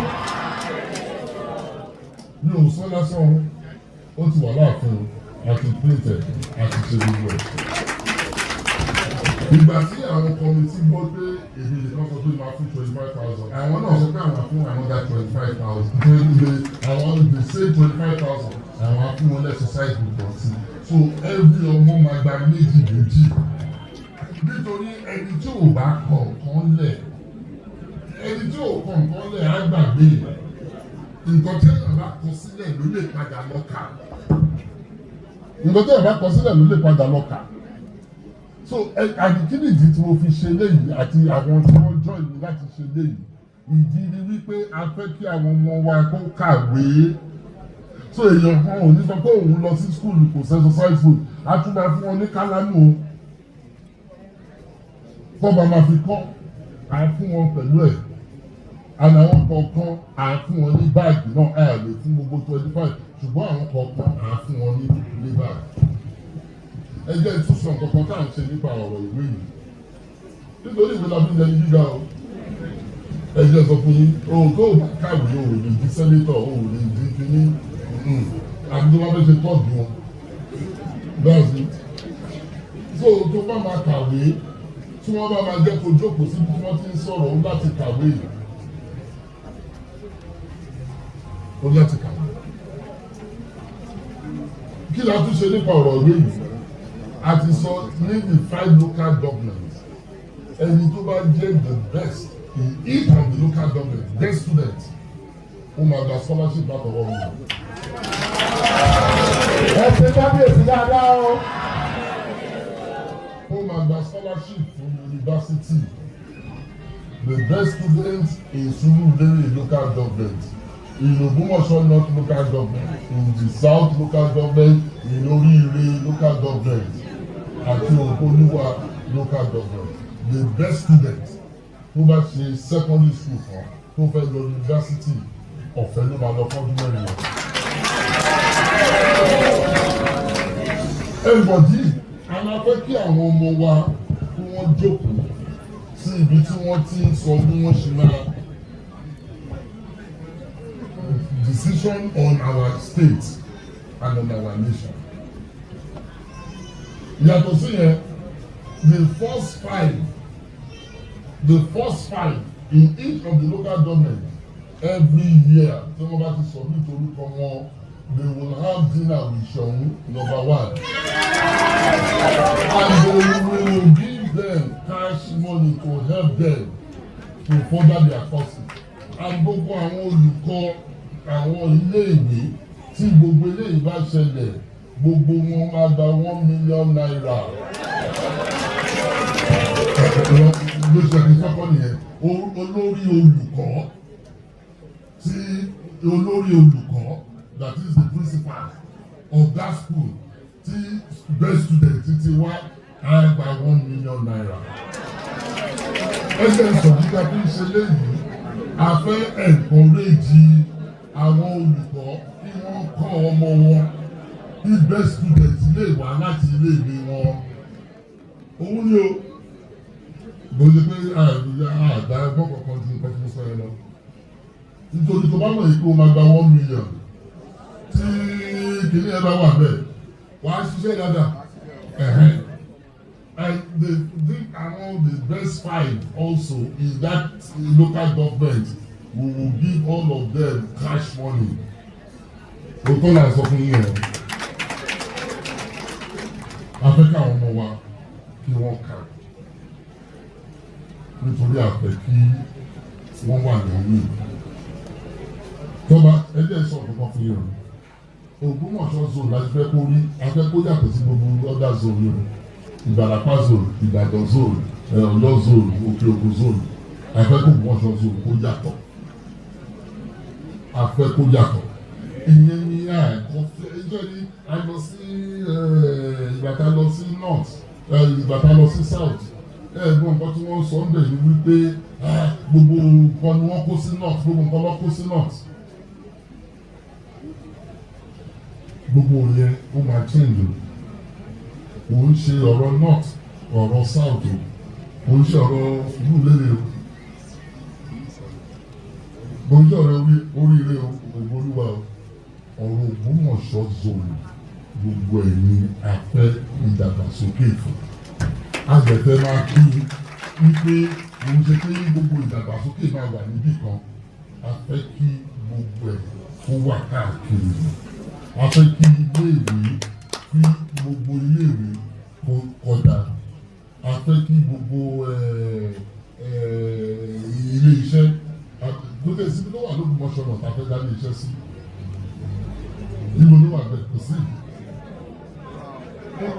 Mi ò sọ lásán ó ti wà láàfin àti printed àti ṣe gbogbo ẹ̀. Ìgbà tí àwọn kọ́mítì gbọ́ pé èdè nìkan sọ pé máa fún 25,000 àwọn náà sọ pé àwọn fún another 25,000 àwọn they say 25,000 àwọn fún wọn exercise nìkan sí so every ọmọ máa gba méjì nítorí ẹni tí ò bá kọ̀ọ̀kan lẹ̀ ẹni tí ò kọ̀ọ̀kan lẹ̀ á gbàgbé nǹkan tí èèyàn bá kọ sílẹ̀ ló lè padà lọ kà nǹkan tí èèyàn bá kọ sílẹ̀ ló lè padà lọ kà. So àdìkíni ìdí tí mo fi ṣe léyìí àti àwọn tí wọ́n join mi láti ṣe léyìí ìdí ni wípé a fẹ́ kí àwọn ọmọ wa kó kàwé so èèyàn kan ò ní sọ pé òun lọ sí school kò exercise book a tún máa fún wọn ní kálámù tọ́ba máa fi kọ́ à fún wọn pẹ̀lú ẹ̀ àná àwọn kọ̀ọ̀kan à fún wọn ní báàgì náà a lè fún gbogbo 25 ṣùgbọ́n àwọn kọ̀ọ̀kan à fún wọn ní báàgì. Ẹ jẹ́ ìtúsọ̀ kankan tá à ń ṣe nípa ọ̀rọ̀ ìwé yìí nítorí ìwé la fi ń lẹni gíga o ẹ jẹ́ sọ fún yín òun tó bá kàwé o lè di sẹ́nétọ̀ o lè di kíní àbí tó bá fẹ́ ṣe tọ́jú wọn that's it so tó bá máa kàwé tí wọ́n bá máa jẹ́ kó jókòó sí bí wọ́n ti ń sọ̀rọ̀ ó láti kàwé ó láti kàwé kí la tún ṣe nípa ọ̀rọ̀ ìwé yìí a ti sọ ní the 5 local governments ẹni tó bá jẹ́ the best in each of the local government best student ó máa gba scholarship látọwọ́ mi. Ẹ ṣe kábíyèsí dáadáa o. Ó máa gba scholarship fún university. The best students in Surulere local government, in Ògbómọ̀ṣọ́ North local government, in the South local government, in Oríire local government, àti Ògbóluwa local government. The best students tó bá ṣe secondary school kan tó fẹ́ lọ university ọ̀fẹ́ ló máa lọ fọ́dún mẹ́rin lọ. Ẹ̀gbọ́dì a máa fẹ́ kí àwọn ọmọ wa kí wọ́n jókòó sí ibi tí wọ́n ti ń sọ bí wọ́n ṣe máa decision on our state and on our nation. Yàtọ̀ sí yẹn, the first five in each of the local government every year tí wọ́n bá ti sọ nítorí kan wọn they will have dinner with Ṣọ̀ún number 1 and they will give them cash money to help them to further their courses and gbogbo àwọn olùkọ́ àwọn ilé-ìwé tí gbogbo eléyìí bá ṣẹlẹ̀ gbogbo wọn máa gba £1 million. Ló ṣe àkíńsọ́kọ́ nìyẹn olórí olùkọ́ that is the principal of that school tí best student ti wá á gba £1 million. Ẹgbẹ́ ìsọ̀dígbà tó ń ṣe léyìí a fẹ́ encourage àwọn olùkọ́ kí wọ́n kọ́ ọmọ wọn kí best student lè wá láti ilé ìwé wọn. Òun ni o gbọ́dọ̀ pé àdá ẹgbọ́n kankan ju nǹkan tí mo sọ yẹn lọ. Nítorí tó bá mọ̀ yìí pé o máa gba £1 million tí kìnìún ẹ bá wà bẹ́ẹ̀ wà á ṣiṣẹ́ dáadáa. And among the best 5 also in that local government we will give all of them cash money. Òótọ́ náà sọ fún yín ẹ̀. Afẹ́ká àwọn ọmọ wa kí wọ́n kà nítorí àfẹ́ kí wọ́n wà lẹ́yìn. Tọ́ba ẹgbẹ́ sọ̀rọ̀ kan fún yín. Ògbómọ̀ṣọ́ zone láti fẹ́ kó rí afẹ́ kó yàtọ̀ sí gbogbo other zone yìí. Ìbàràpá zone, Ìbàdàn zone, Ọ̀yọ́ zone, Òkè Ògùn zone. Afẹ́ kó Ògbómọ̀ṣọ́ zone kó yàtọ̀. Afẹ́ kó yàtọ̀. Ìyẹn ni ẹjọ́ ní a lọ sí ìgbàtà lọ sí north, ìgbàtà lọ sí south. Ẹ̀gbọ́n nǹkan tí wọ́n sọ ń bẹ̀ ni wípé gbogbo nǹkan ni wọ́n kó sí north, gbogbo nǹkan lọ́ kó sí north. Gbogbo yẹn ó máa change o. Kò ń ṣe ọ̀rọ̀ north, ọ̀rọ̀ south o. Kò ń ṣe ọ̀rọ̀ Surulere o. Kò ń ṣe ọ̀rọ̀ Oríire o, Ògbóluwa o. Ọ̀rọ̀ Ògbómọ̀ṣọ́ zone gbogbo ẹ̀ ní afẹ́ ìdàgbàsókè fún. Àgbẹ̀fẹ́ máa kí wípé òun ṣe pé gbogbo ìdàgbàsókè máa wà níbì kan. A fẹ́ kí gbogbo ẹ̀ kó wà káàkiri. A fẹ́ kí gbogbo iléèwé kó kọjá. A fẹ́ kí gbogbo ilé iṣẹ́ tó tẹ̀ síbi tó wà l'Ógbómọ̀ṣọ́ náà ta fẹ́ dá ilé iṣẹ́ sí. Níbo ló wà bẹ́ẹ̀ kò sí.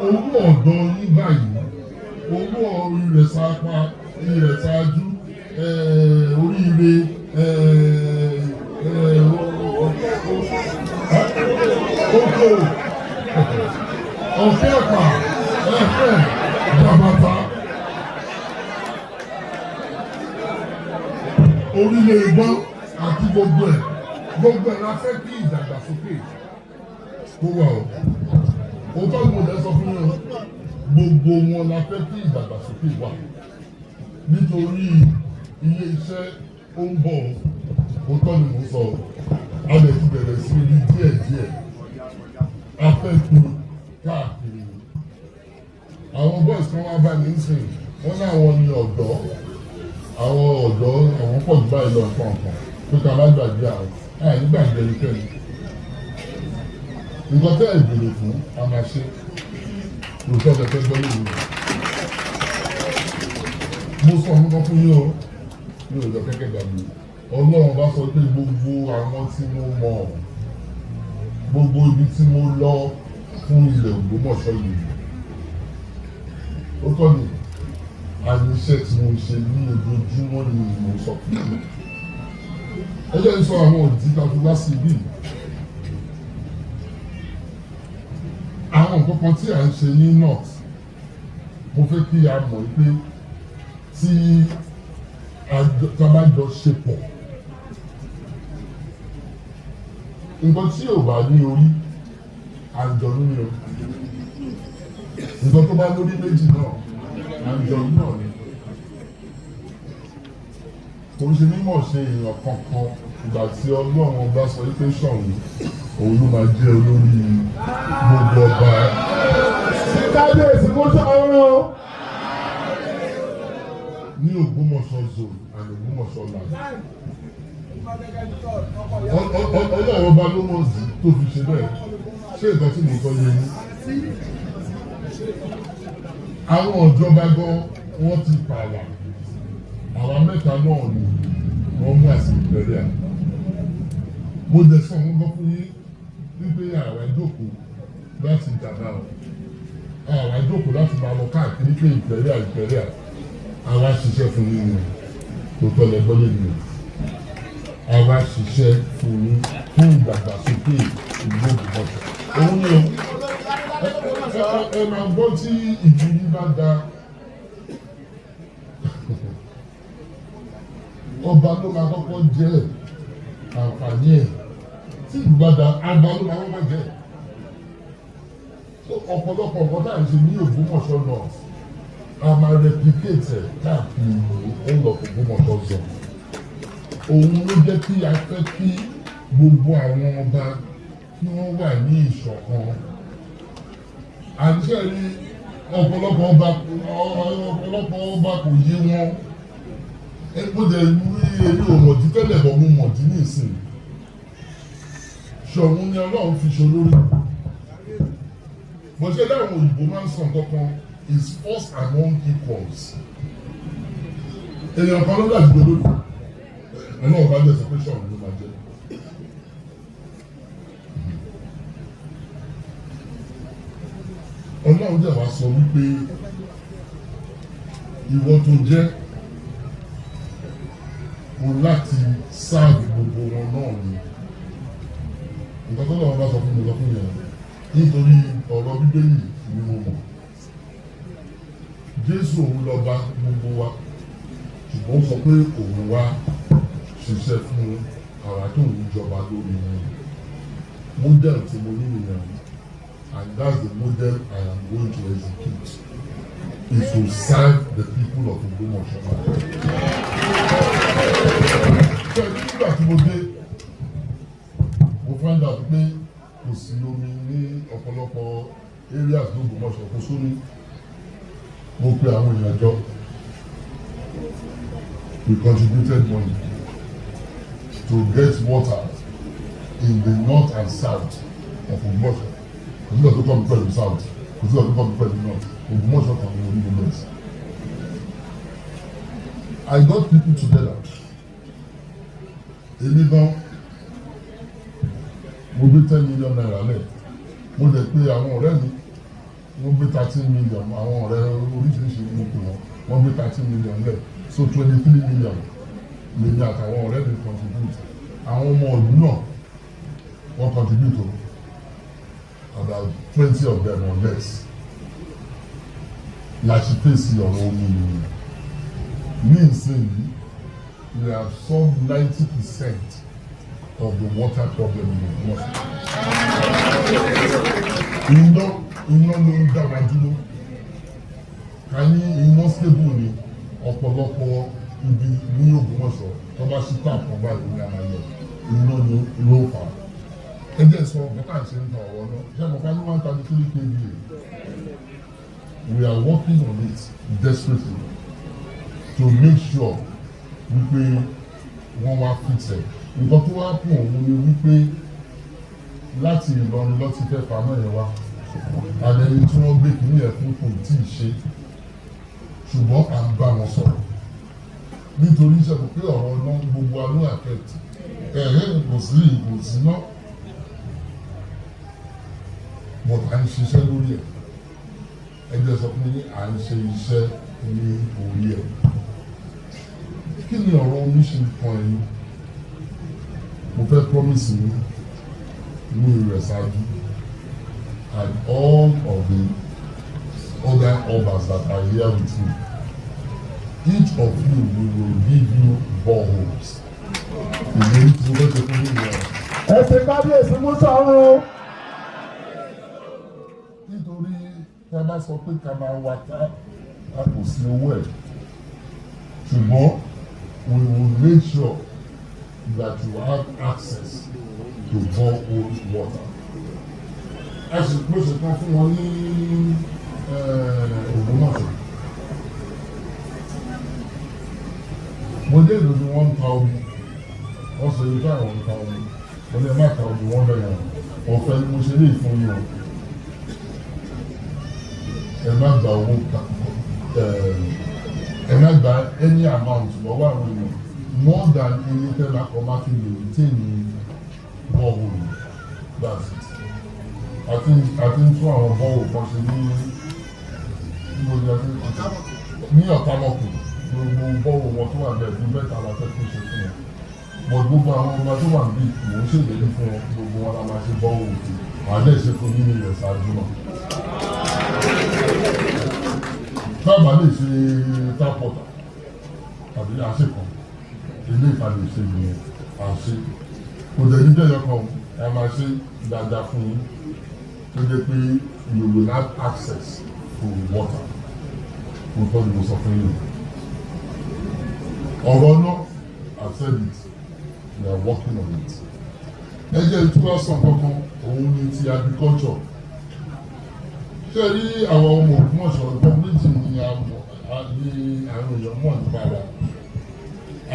Owó ọ̀dọ́ yín báyìí, owó ilẹ̀ sápá, ilẹ̀ ṣáájú, Oríire, oko, ọ̀fẹ́ ẹ̀pà, ẹ̀fẹ́, jàbàtà. Orílẹ̀ ìgbọ́n àti gbogbo ẹ̀ la fẹ́ kí ìdàgbàsókè kó wà o. Òótọ́ ni mo lè sọ fún yín gbogbo wọn la fẹ́ kí ìdàgbàsókè wà nítorí ilé iṣẹ́ ó ń bọ̀. Òótọ́ ni mo sọ a lè ti bẹ̀rẹ̀ sí rí díẹ̀díẹ̀. A fẹ́ kí káàkiri. Àwọn boys kan wá bá mi sìn wọ́n ní àwọn ni ọ̀dọ́. Àwọn ọ̀dọ́ àwọn pọ̀ jù báyìí lọ nǹkan tó ká má gbàgbé àwọn nígbàgbé ẹnikẹ́ni. Nǹkan tẹ́ ẹ̀ béèrè fún a máa ṣe lóòótọ́ tẹ́tẹ́ gbọ́ lóru. mo sọ fún kan fún yín o mi ò lọ kẹ́kẹ́ gbàgbé Ọlọ́run bá sọ pé gbogbo àwọn tí mo mọ̀ gbogbo ibi tí mo lọ fún ilẹ̀ Ògbómọ̀ṣọ́ yìí ó tọ́ ni àní iṣẹ́ tí mo ṣe ní ojoojúmọ́ ni mo sọ fún mi ẹjọ́ ń sọ àwọn òdì ká fi wá sí ibi àwọn nǹkan kan tí à ń ṣe ní north mo fẹ́ kí a mọ̀ pé tí a bá jọ ṣe pọ̀ nǹkan tí ò bá ní orí àjọ̀nú ni o nǹkan tó bá lórí méjì náà àjọ̀nú náà ni kò ń ṣe mímọ̀ ṣe èèyàn kankan ìgbà tí Ọlọ́run bá sọ pé Ṣọ̀ún òun ló máa jẹ́ olórí gbogbo ọba. Kábíyèsí kó sọ̀rọ̀. Ní Ògbómọ̀ṣọ́ zone and Ògbómọ̀ṣọ́ land. Ọlọ́run ọba ló mọ̀ sí tó fi ṣe bẹ́ẹ̀ ṣé ìgbà tí mo sọ yẹ yín. Àwọn ìjọba gan wọ́n ti pààlà àwọn mẹ́ta náà ni wọ́n mú àsì ìbẹ̀rẹ̀ à. Mo dẹ̀ sọ wọn gbọ́ fún yín wípé àwa ìjókòó láti dàgbà o àwa ìjókòó láti máa lọ káàkiri pé ìbẹ̀rẹ̀ à àwa ṣiṣẹ́ fún yín ni tó tọ́lẹ̀ gbọ́lẹ̀ ni àwa ṣiṣẹ́ fún yín fún ìdàgbàsókè ìlú Ògbómọ̀ṣọ́. Òun ni ẹ máa gbọ́ tí ìjì yìí bá da ọba ló máa kọ́kọ́ jẹ́ àǹfààní ẹ̀ tí ìlú bá da àgbà ló máa kọ́kọ́ jẹ́ ọ̀pọ̀lọpọ̀ nǹkan tá à ń ṣe ní Ògbómọ̀ṣọ́ náà a máa replicate ẹ̀ káàkiri all of Ògbómọ̀ṣọ́ zone. Òun ló jẹ́ kí a fẹ́ kí gbogbo àwọn ọba kí wọ́n wà ní ìṣọ̀kan. Àti ẹ̀rí ọ̀pọ̀lọpọ̀ ọba kò yé wọn. Epo dẹ̀ ní èmi ò mọ̀dí tẹ́lẹ̀ bọ̀ mo mọ̀dí ní ìsìn. Ṣọ̀ún ni Ọlọ́run fi ṣe olórí. Bọ̀ṣẹ́ dáhùn òyìnbó máa ń sọ kankan is first among equals. Èèyàn kan ló dàbí olórí. Ọlọ́run bá jẹ́ sọ pé Ṣọ̀ún ló máa jẹ́. Ọlọ́run dẹ̀ wá sọ wípé ìwọ tó jẹ́ o láti sáàbì gbogbo wọn náà ni. Nǹkan tó lọ́wọ́ bá sọ fún mi lọ fún yẹn nítorí ọ̀rọ̀ Bíbélì ni mo mọ̀. Jésù òun lọ bá gbogbo wa ṣùgbọ́n ó sọ pé òun wá ṣiṣẹ́ fún àwa tó ń jọba lórí wọn. Model tí mo ní nìyẹn and that's the model I am going to execute is to serve the people of Ògbómọ̀ṣọ́. Ṣé nígbà tí mo dé mo find out pé kò sí omi ní ọ̀pọ̀lọpọ̀ areas ní Ògbómọ̀ṣọ́ kò sómi. Mo pe àwọn èèyàn jọ. We contributed money to get water in the north and south of Ògbómọ̀ṣọ́. Kò sí ọ̀dọ́ kọ́ mi pẹ̀lú south, kò sí ọ̀dọ́ kọ́ mi pẹ̀lú north. Ògbómọ̀ṣọ́ kan ní orí government. I got people together. Èmi gan mo gbé 10 million naira lẹ̀. Mo dẹ̀ pé àwọn ọ̀rẹ́ mi wọ́n gbé 13 million, àwọn ọ̀rẹ́ oríṣiríṣi ní ipò wọn wọ́n gbé 13 million lẹ̀. So 23 million lèmi àtàwọn ọ̀rẹ́ mi contribute. Àwọn ọmọ ìlú náà wọ́n contribute about 20 of them or less. Láti pèsè ọ̀rọ̀ omi nìyẹn. Ní ìsinyìí, we have solved 90% of the water problem in Ògbómọ̀ṣọ́. Iná ló ń dá wa dúró. Ká ní iná stable ni ọ̀pọ̀lọpọ̀ ibi ní Ògbómọ̀ṣọ́ tó bá ṣí tap ọba ìlú ní àmàlẹ́ iná ló fà á. Ẹ jẹ́ sọ bọ́tà ṣe ń ta ọ̀rọ̀ náà. Ṣé mo ká ní 133 kVA? We are working on it desperately to make sure wípé wọ́n wá fix ẹ̀. Nǹkan tó wá pọ̀ òun ni wípé láti Ìlọrin lọ́ti fẹ́ pamọ́ yẹn wá. Àlẹ́ ni tí wọ́n gbé kìíní ẹ̀ fún kò tí ì ṣe. Ṣùgbọ́n à ń bá wọn sọ̀rọ̀. nítorí iṣẹ́ kò pé ọ̀rọ̀ náà gbogbo anú àfẹ́tì kò sí náà but à ń ṣiṣẹ́ lórí ẹ̀ ẹgbẹ́ sọ pé à ń ṣe iṣẹ́ ní orí ẹ̀ kí ni ọ̀rọ̀ omi ṣe kan ẹ̀yìn mo fẹ́ promise mi ní rẹ̀ ṣáájú and all of the other obas that are here with me each of you we will give you boreholes ìlérí tí wọ́n ṣe fún mi rẹ̀. ẹ ṣe kábíyèsí mú sọ̀rọ̀. nítorí ká bá sọ pé ká máa wá ká a kò sí owó ẹ̀ ṣùgbọ́n we will make sure that you have access to borehole water. a sì pèsè kan fún wọn ní Ògbómọ̀ṣọ́. mo dé ìlú ni wọ́n ń ta omi wọ́n sọ yìí káwọn ń ta omi wọ́n lè má ta omi wọ́n bẹ̀rẹ̀ ọ̀fẹ́ ni mo ṣe lè fún yín o. ẹ má gba owó ẹ má gba any amount lọ́wọ́ àwọn èèyàn more than any tẹ́lá kan máa fi lè retain borehole that's it. àti ń tún àwọn borehole kan ṣe ní Ọ̀támọ̀kù gbogbo borehole wọn tó wà bẹ́ẹ̀ bí bẹ́ẹ̀ tààlà fẹ́ tó ṣe fún wọn but gbogbo àwọn ọmọ tó wà níbí mò ń ṣèlérí fún wọn gbogbo wọn la máa ṣe borehole òkè àdé ṣe fún yín ní ilẹ̀ ṣáájú náà. Bábà lè ṣe tápọ̀tà tàbí àṣekàn ilé ìta lè ṣe ìyẹn àṣe kò dẹ̀ ní bẹ́ẹ̀ kan ẹ máa ṣe dáadáa fún yín tó jẹ́ pé you will have access to water kò tọ́ ni mo sọ fún yín. ọ̀rọ̀ náà I said it we are working on it. ẹ jẹ́ ìtura sàn kankan òun ni ti agriculture. ṣé rí àwọn ọmọ Ògbómọ̀ṣọ́ community ní àwọn èèyàn mọ̀ nípa wa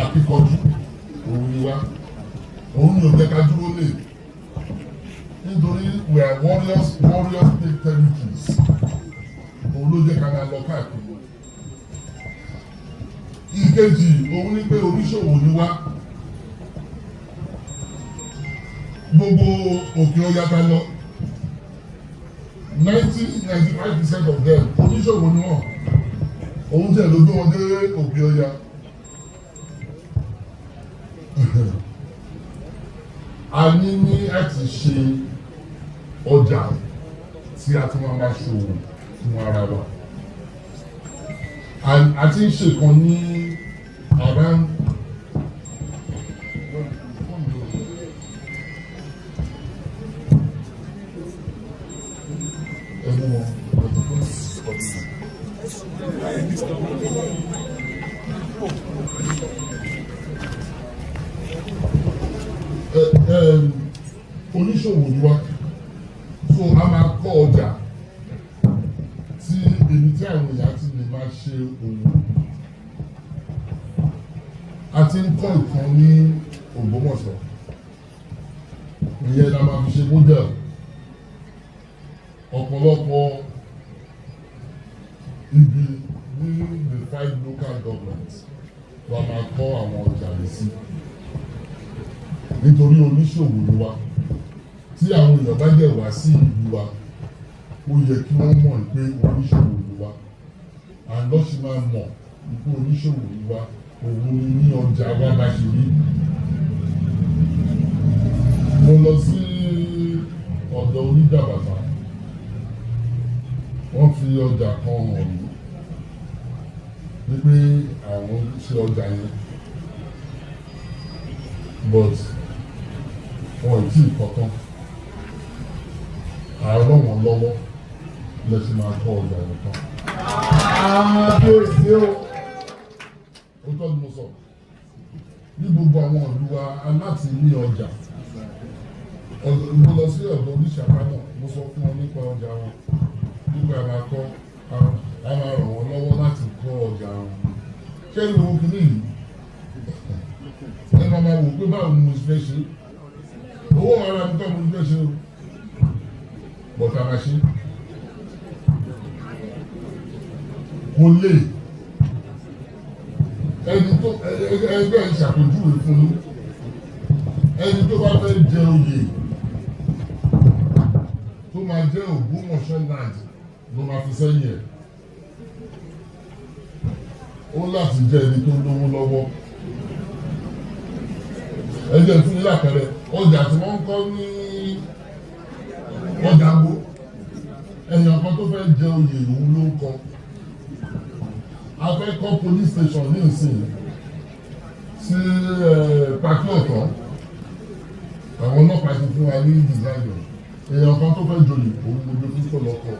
akíkanjú òun ni wá òun ni ò jẹ́ ká dúró lè nítorí we are warriors take territories òun ló jẹ́ ká máa lọ káàkiri. ìkejì òun ni pé oníṣòwò ni wá gbogbo òkè ọya ká lọ 95% of them oníṣòwò ni wọ́n òun tẹ̀ ló gbé wọn dé òkè ọya. a ní láti ṣe ọjà tí a tún máa ṣòwò fún ara wa a ti ń ṣe kan ní around oníṣòwò ni wá so a máa kọ́ ọjà tí èmi tí àwọn èèyàn ti lè máa ṣe òwò a ti ń kọ́ ìkan ní Ògbómọ̀ṣọ́ ìyẹn la máa fi ṣe model ọ̀pọ̀lọpọ̀ ibi ní the 5 local governments la máa kọ́ àwọn ọjà rẹ̀ sí nítorí oníṣòwò ni wá tí àwọn èèyàn bá jẹ́ wá sí ìlú wa ó yẹ kí wọ́n mọ̀ pé oníṣòwò ni wá àlọ́sí máa mọ̀ pé oníṣòwò ni wá òun ni ní ọjà wa bá ṣe rí. mo lọ sí ọ̀dọ̀ oníjàbàtà wọ́n fi ọjà kan hàn mí wípé àwọn ṣe ọjà yẹn but wọn ò tí ì kọ́ tán àárọ̀ wọn lọ́wọ́ lẹ́sìn máa kọ́ ọjà yẹn tán. Àbíyèsí o. ó tọ́ ni mo sọ ní gbogbo àwọn ìlú wa aláti ní ọjà mo lọ sí ọ̀dọ̀ oníṣàkámọ̀ mo sọ fún wọn nípa ọjà wọn nípa àmàkọ́ a máa ràn wọ́n lọ́wọ́ láti kọ́ ọjà wọn. ṣé ìwọ kìíní yìí ẹ máa wò pé báwo ni mo fẹ́ ṣe owó ara mi tó mo fẹ́ ṣe o bọ̀tà máa ṣe kò lè ẹni tó ẹgbẹ́ ìṣàpèjúwe fún yín ẹni tó bá fẹ́ jẹ oyè tó máa jẹ́ Ògbómọ̀ṣọ́ land ló máa fi sẹ́yìn ẹ̀ ó láti jẹ́ ẹni tó lówó lọ́wọ́ ẹ jẹ́ fún yín lápẹẹrẹ ọjà tí wọ́n ń kọ́ ní ọjà gbó èèyàn kan tó fẹ́ jẹ oyè òun ló ń kọ́ a fẹ́ kọ́ police station ní ìsìn sí pàkí ọ̀tọ̀ àwọn ọlọ́pàá ti fún wa ní design èèyàn kan tó fẹ́ joyè òun ló gbé fún kọlọ́kọ̀.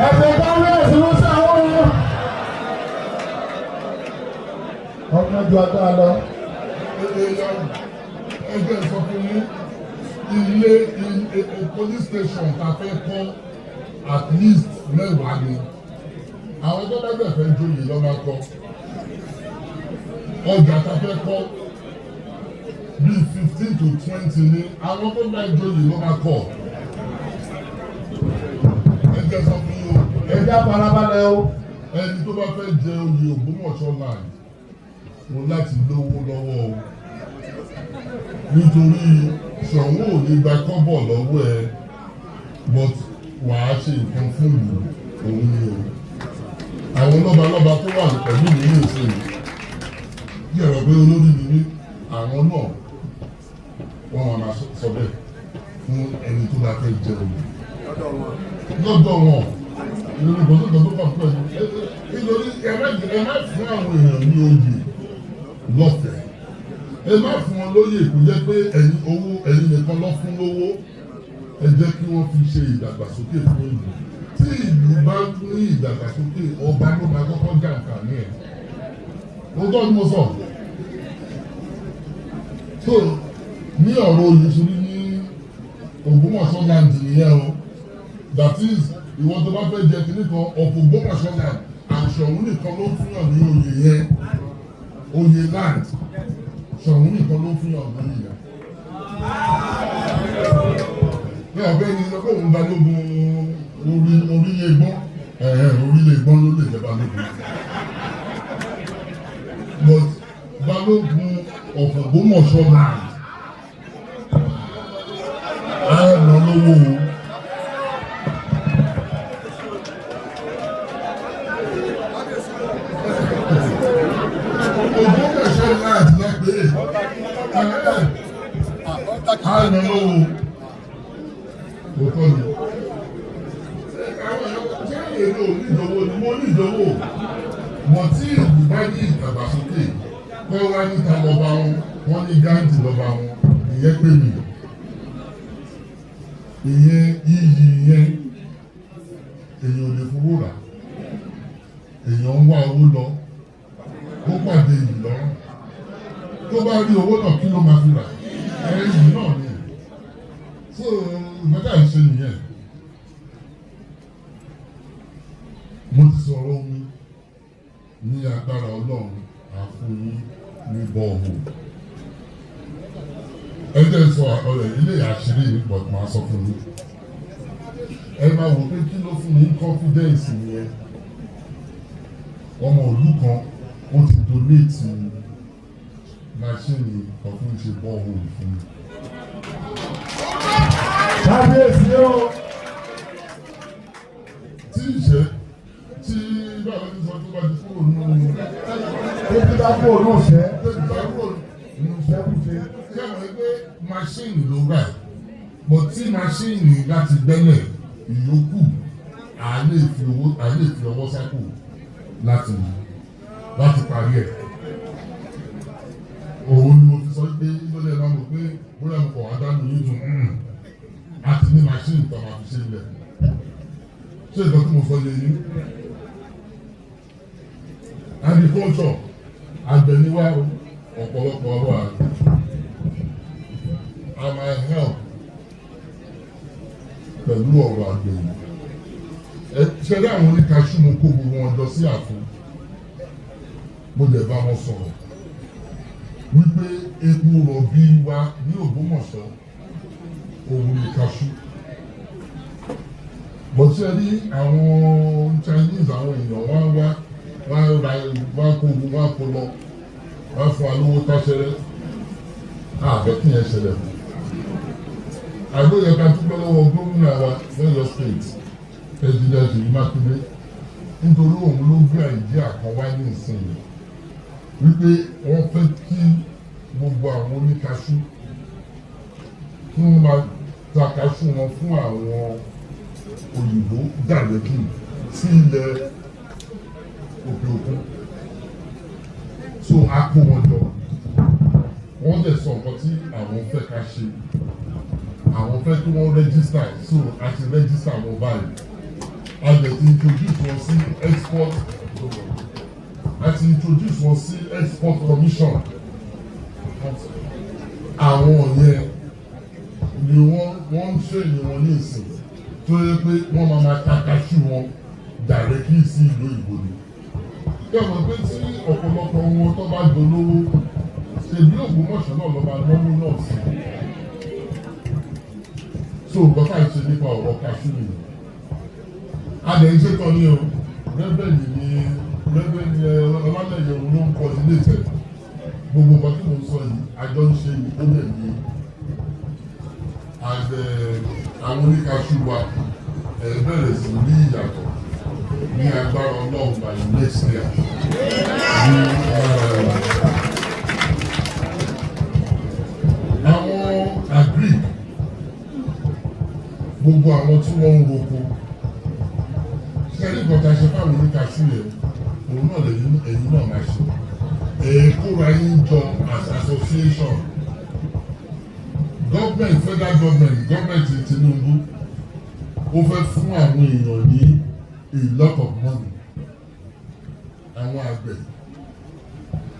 Ẹgbẹ́ kábíyèsí ló ṣàwọn ọmọ ju agbára lọ. Ẹgbẹ́ sọ fún yín ilé police station ta fẹ́ kọ́ at least mẹ́wàá ni àwọn tó bá bẹ̀ fẹ́ joyè lọ́ máa kọ́ ọjà ta fẹ́ kọ́ bíi 15 to 20 ni àwọn tó bá joyè lọ́ máa kọ́ ẹgbẹ́ sọ fún yín o Ẹgbẹ́ àparabalẹ̀ o. ẹni tó bá fẹ́ jẹ oyè Ògbómọ̀ṣọ́ land mo láti lówó lọ́wọ́ o nítorí Ṣọ̀ún ò ní gba kọ́bọ̀ lọ́wọ́ ẹ but wàá ṣe nǹkan fún ìlú òun ni o àwọn lọ́balọ́ba tó wà pẹ̀lú mi ní ìsìn bí ẹ̀rọ pé olórí mi ní àwọn náà wọ́n máa sọ bẹ́ẹ̀ fún ẹni tó bá fẹ́ jẹ oyè lọ́dọ̀ wọn ìlú gbọ́dọ̀ tó kàn pẹ̀lú nítorí ẹ má fún àwọn èèyàn ní oyè lọ́fẹ̀ẹ́ ẹ má fún wọn lóyè kó jẹ́ pé ẹ̀yin nìkan lọ́ fún lówó ẹ jẹ́ kí wọ́n fi ṣe ìdàgbàsókè fún ìlú tí ìlú bá ní ìdàgbàsókè ọba ló máa kọ́kọ́ jàǹfààní ẹ̀ ó tọ́ ni mo sọ so ní ọ̀rọ̀ oyè ṣe ní Ògbómọ̀ṣọ́ land nìyẹn o that is ìwọ tó bá fẹ́ jẹ kínní kan ọ̀pọ̀ Ògbómọ̀ṣọ́ land Ṣọ̀ún nìkan ló fún yàn ní oyè yẹn oyè land Ṣọ̀ún nìkan ló fún yàn lóyè yẹn. Ní ọ̀bẹ ni lọ́kọ̀ òun balógun orílẹ̀ gbọ́n orílẹ̀ gbọ́n ló lè jẹ́ balógun but balógun of Ògbómọ̀ṣọ́ land á lọ lówó o. Ògbómọ̀ṣọ́ land lẹ́gbẹ̀ẹ́ á lọ lówó òótọ́ ni ṣé èrè onídòwò ni mo nídòwò mọ̀ tí ìlú bá ní ìdàgbàsókè kọ́ wá níta lọ́ba wọn ní Gáǹdì lọ́ba wọn ìyẹn pè mí ìyẹn iyì yẹn èèyàn ò lè fowó rà èèyàn ń wá owó lọ ó pàdé ìlú lọ́rùn tó bá rí owó náà kí ló máa fi rà ẹ̀yìn náà ni so ìgbẹ́ta ìṣe nìyẹn mo ti sọ̀rọ̀ omi ní agbára Ọlọ́run àfúnyín ní bọ́ọ̀hù ẹgbẹ́ sọ ọ̀rẹ́ ilé àṣírí ìpọ̀ máa sọ fún yín ẹ máa wò pé kí ló fún mi confidence yẹn ọmọ ìlú kan ó ti donate máṣíìnì ọ̀fun ṣe bọ́ọ̀hù fún mi. Kábíyèsí o. Tí ìṣe tí báwo ni sọ tó bá ti kúrò nínú Ebi bá kó o náà ṣẹ́. ṣẹ́kùṣe kẹ́wọ̀n ẹgbẹ́ máṣíìnì ló rà bọ̀ tí máṣíìnì láti gbẹ́lẹ̀ ìyókù à lè fi ọwọ́ sápò láti parí ẹ̀. Òun ni mo fi sọ pé ìgbọ́lẹ̀ máa mọ̀ pé bóyá mo kọ̀ wá dánú yín dùn àti ní máṣíìnì tó máa fi ṣe ilẹ̀. Ṣé ìgbà tí mo sọ yẹ yín? Agriculture àgbẹ̀niwá ọ̀pọ̀lọpọ̀ ọwọ́ àgbẹ̀. I might help pẹ̀lú ọ̀rọ̀ àgbẹ̀ yìí. Ṣẹlẹ̀ àwọn oníkaṣú mo kó gbogbo wọn jọ sí ààfin. Mo dẹ̀ bá wọn sọ̀rọ̀ wípé epo rọ̀bì wa ní Ògbómọ̀ṣọ́ òun ni kaṣú. Bọ̀tí ẹ rí àwọn Chinese àwọn èèyàn wá wọ́n kó ogun wọ́n kó lọ wọ́n fún alówó táṣẹ́rẹ́ àbẹ̀ kí yẹn ṣẹlẹ̀ fún. àgbóyè ká dúpẹ́ lọ́wọ́ gómìnà wa lọ́yọ̀ state ẹ̀jìnlẹ̀ Ṣèyí Mákindé nítorí òun ló gbé àìjíà kan wá ní ìsinyìí wípé wọ́n fẹ́ kí gbogbo àwọn oníkaṣú kí wọ́n máa ta kaṣú wọn fún àwọn òyìnbó dàrẹ́kì sí ilẹ̀ òkè òkun. So a kó wọn jọ wọ́n dẹ̀ sọ nǹkan tí àwọn fẹ́ ká ṣe àwọn fẹ́ kí wọ́n rẹ́gísítà so a ti rẹ́gísítà wọn báyìí a dẹ̀ ti introduce wọn sí export export commission àwọn yẹn ni wọ́n ń ṣèyí wọn ní ìsìn tó yẹ pé wọ́n máa ta kaṣú wọn directly sí ìlú ìbòdì. Kẹ́wọ̀n pé tí ọ̀pọ̀lọpọ̀ wọn tó bá dolówó ṣèbí Ògbómọ̀ṣọ́ náà lọ́ba lọ́mú náà sí. So nǹkan tá à ń ṣe nípa ọ̀rọ̀ kaṣú nìyẹn. Adẹ̀ ń ṣètò ní o, rẹ́bẹ̀lì ni ọlọ́lẹ̀yẹ òun ló ń kọ́ ilé ìtẹ̀. Gbogbo nǹkan tí mo ń sọ yìí, àjọ ń ṣe ó lè ní. Àwọn oníkaṣú wa bẹ̀rẹ̀ sí ní ìyàtọ̀ ní agbára Ọlọ́run by next year. Àwọn agric gbogbo àwọn tí wọ́n ń roko ṣẹ́rí ìgbọ̀ta ṣe fáwọn oníkaṣú yẹn òun náà ẹ̀yìn náà máa ṣe kóra yín jọ as association government federal government Tinubu ó fẹ́ fún àwọn èèyàn ní a lot of money àwọn àgbẹ̀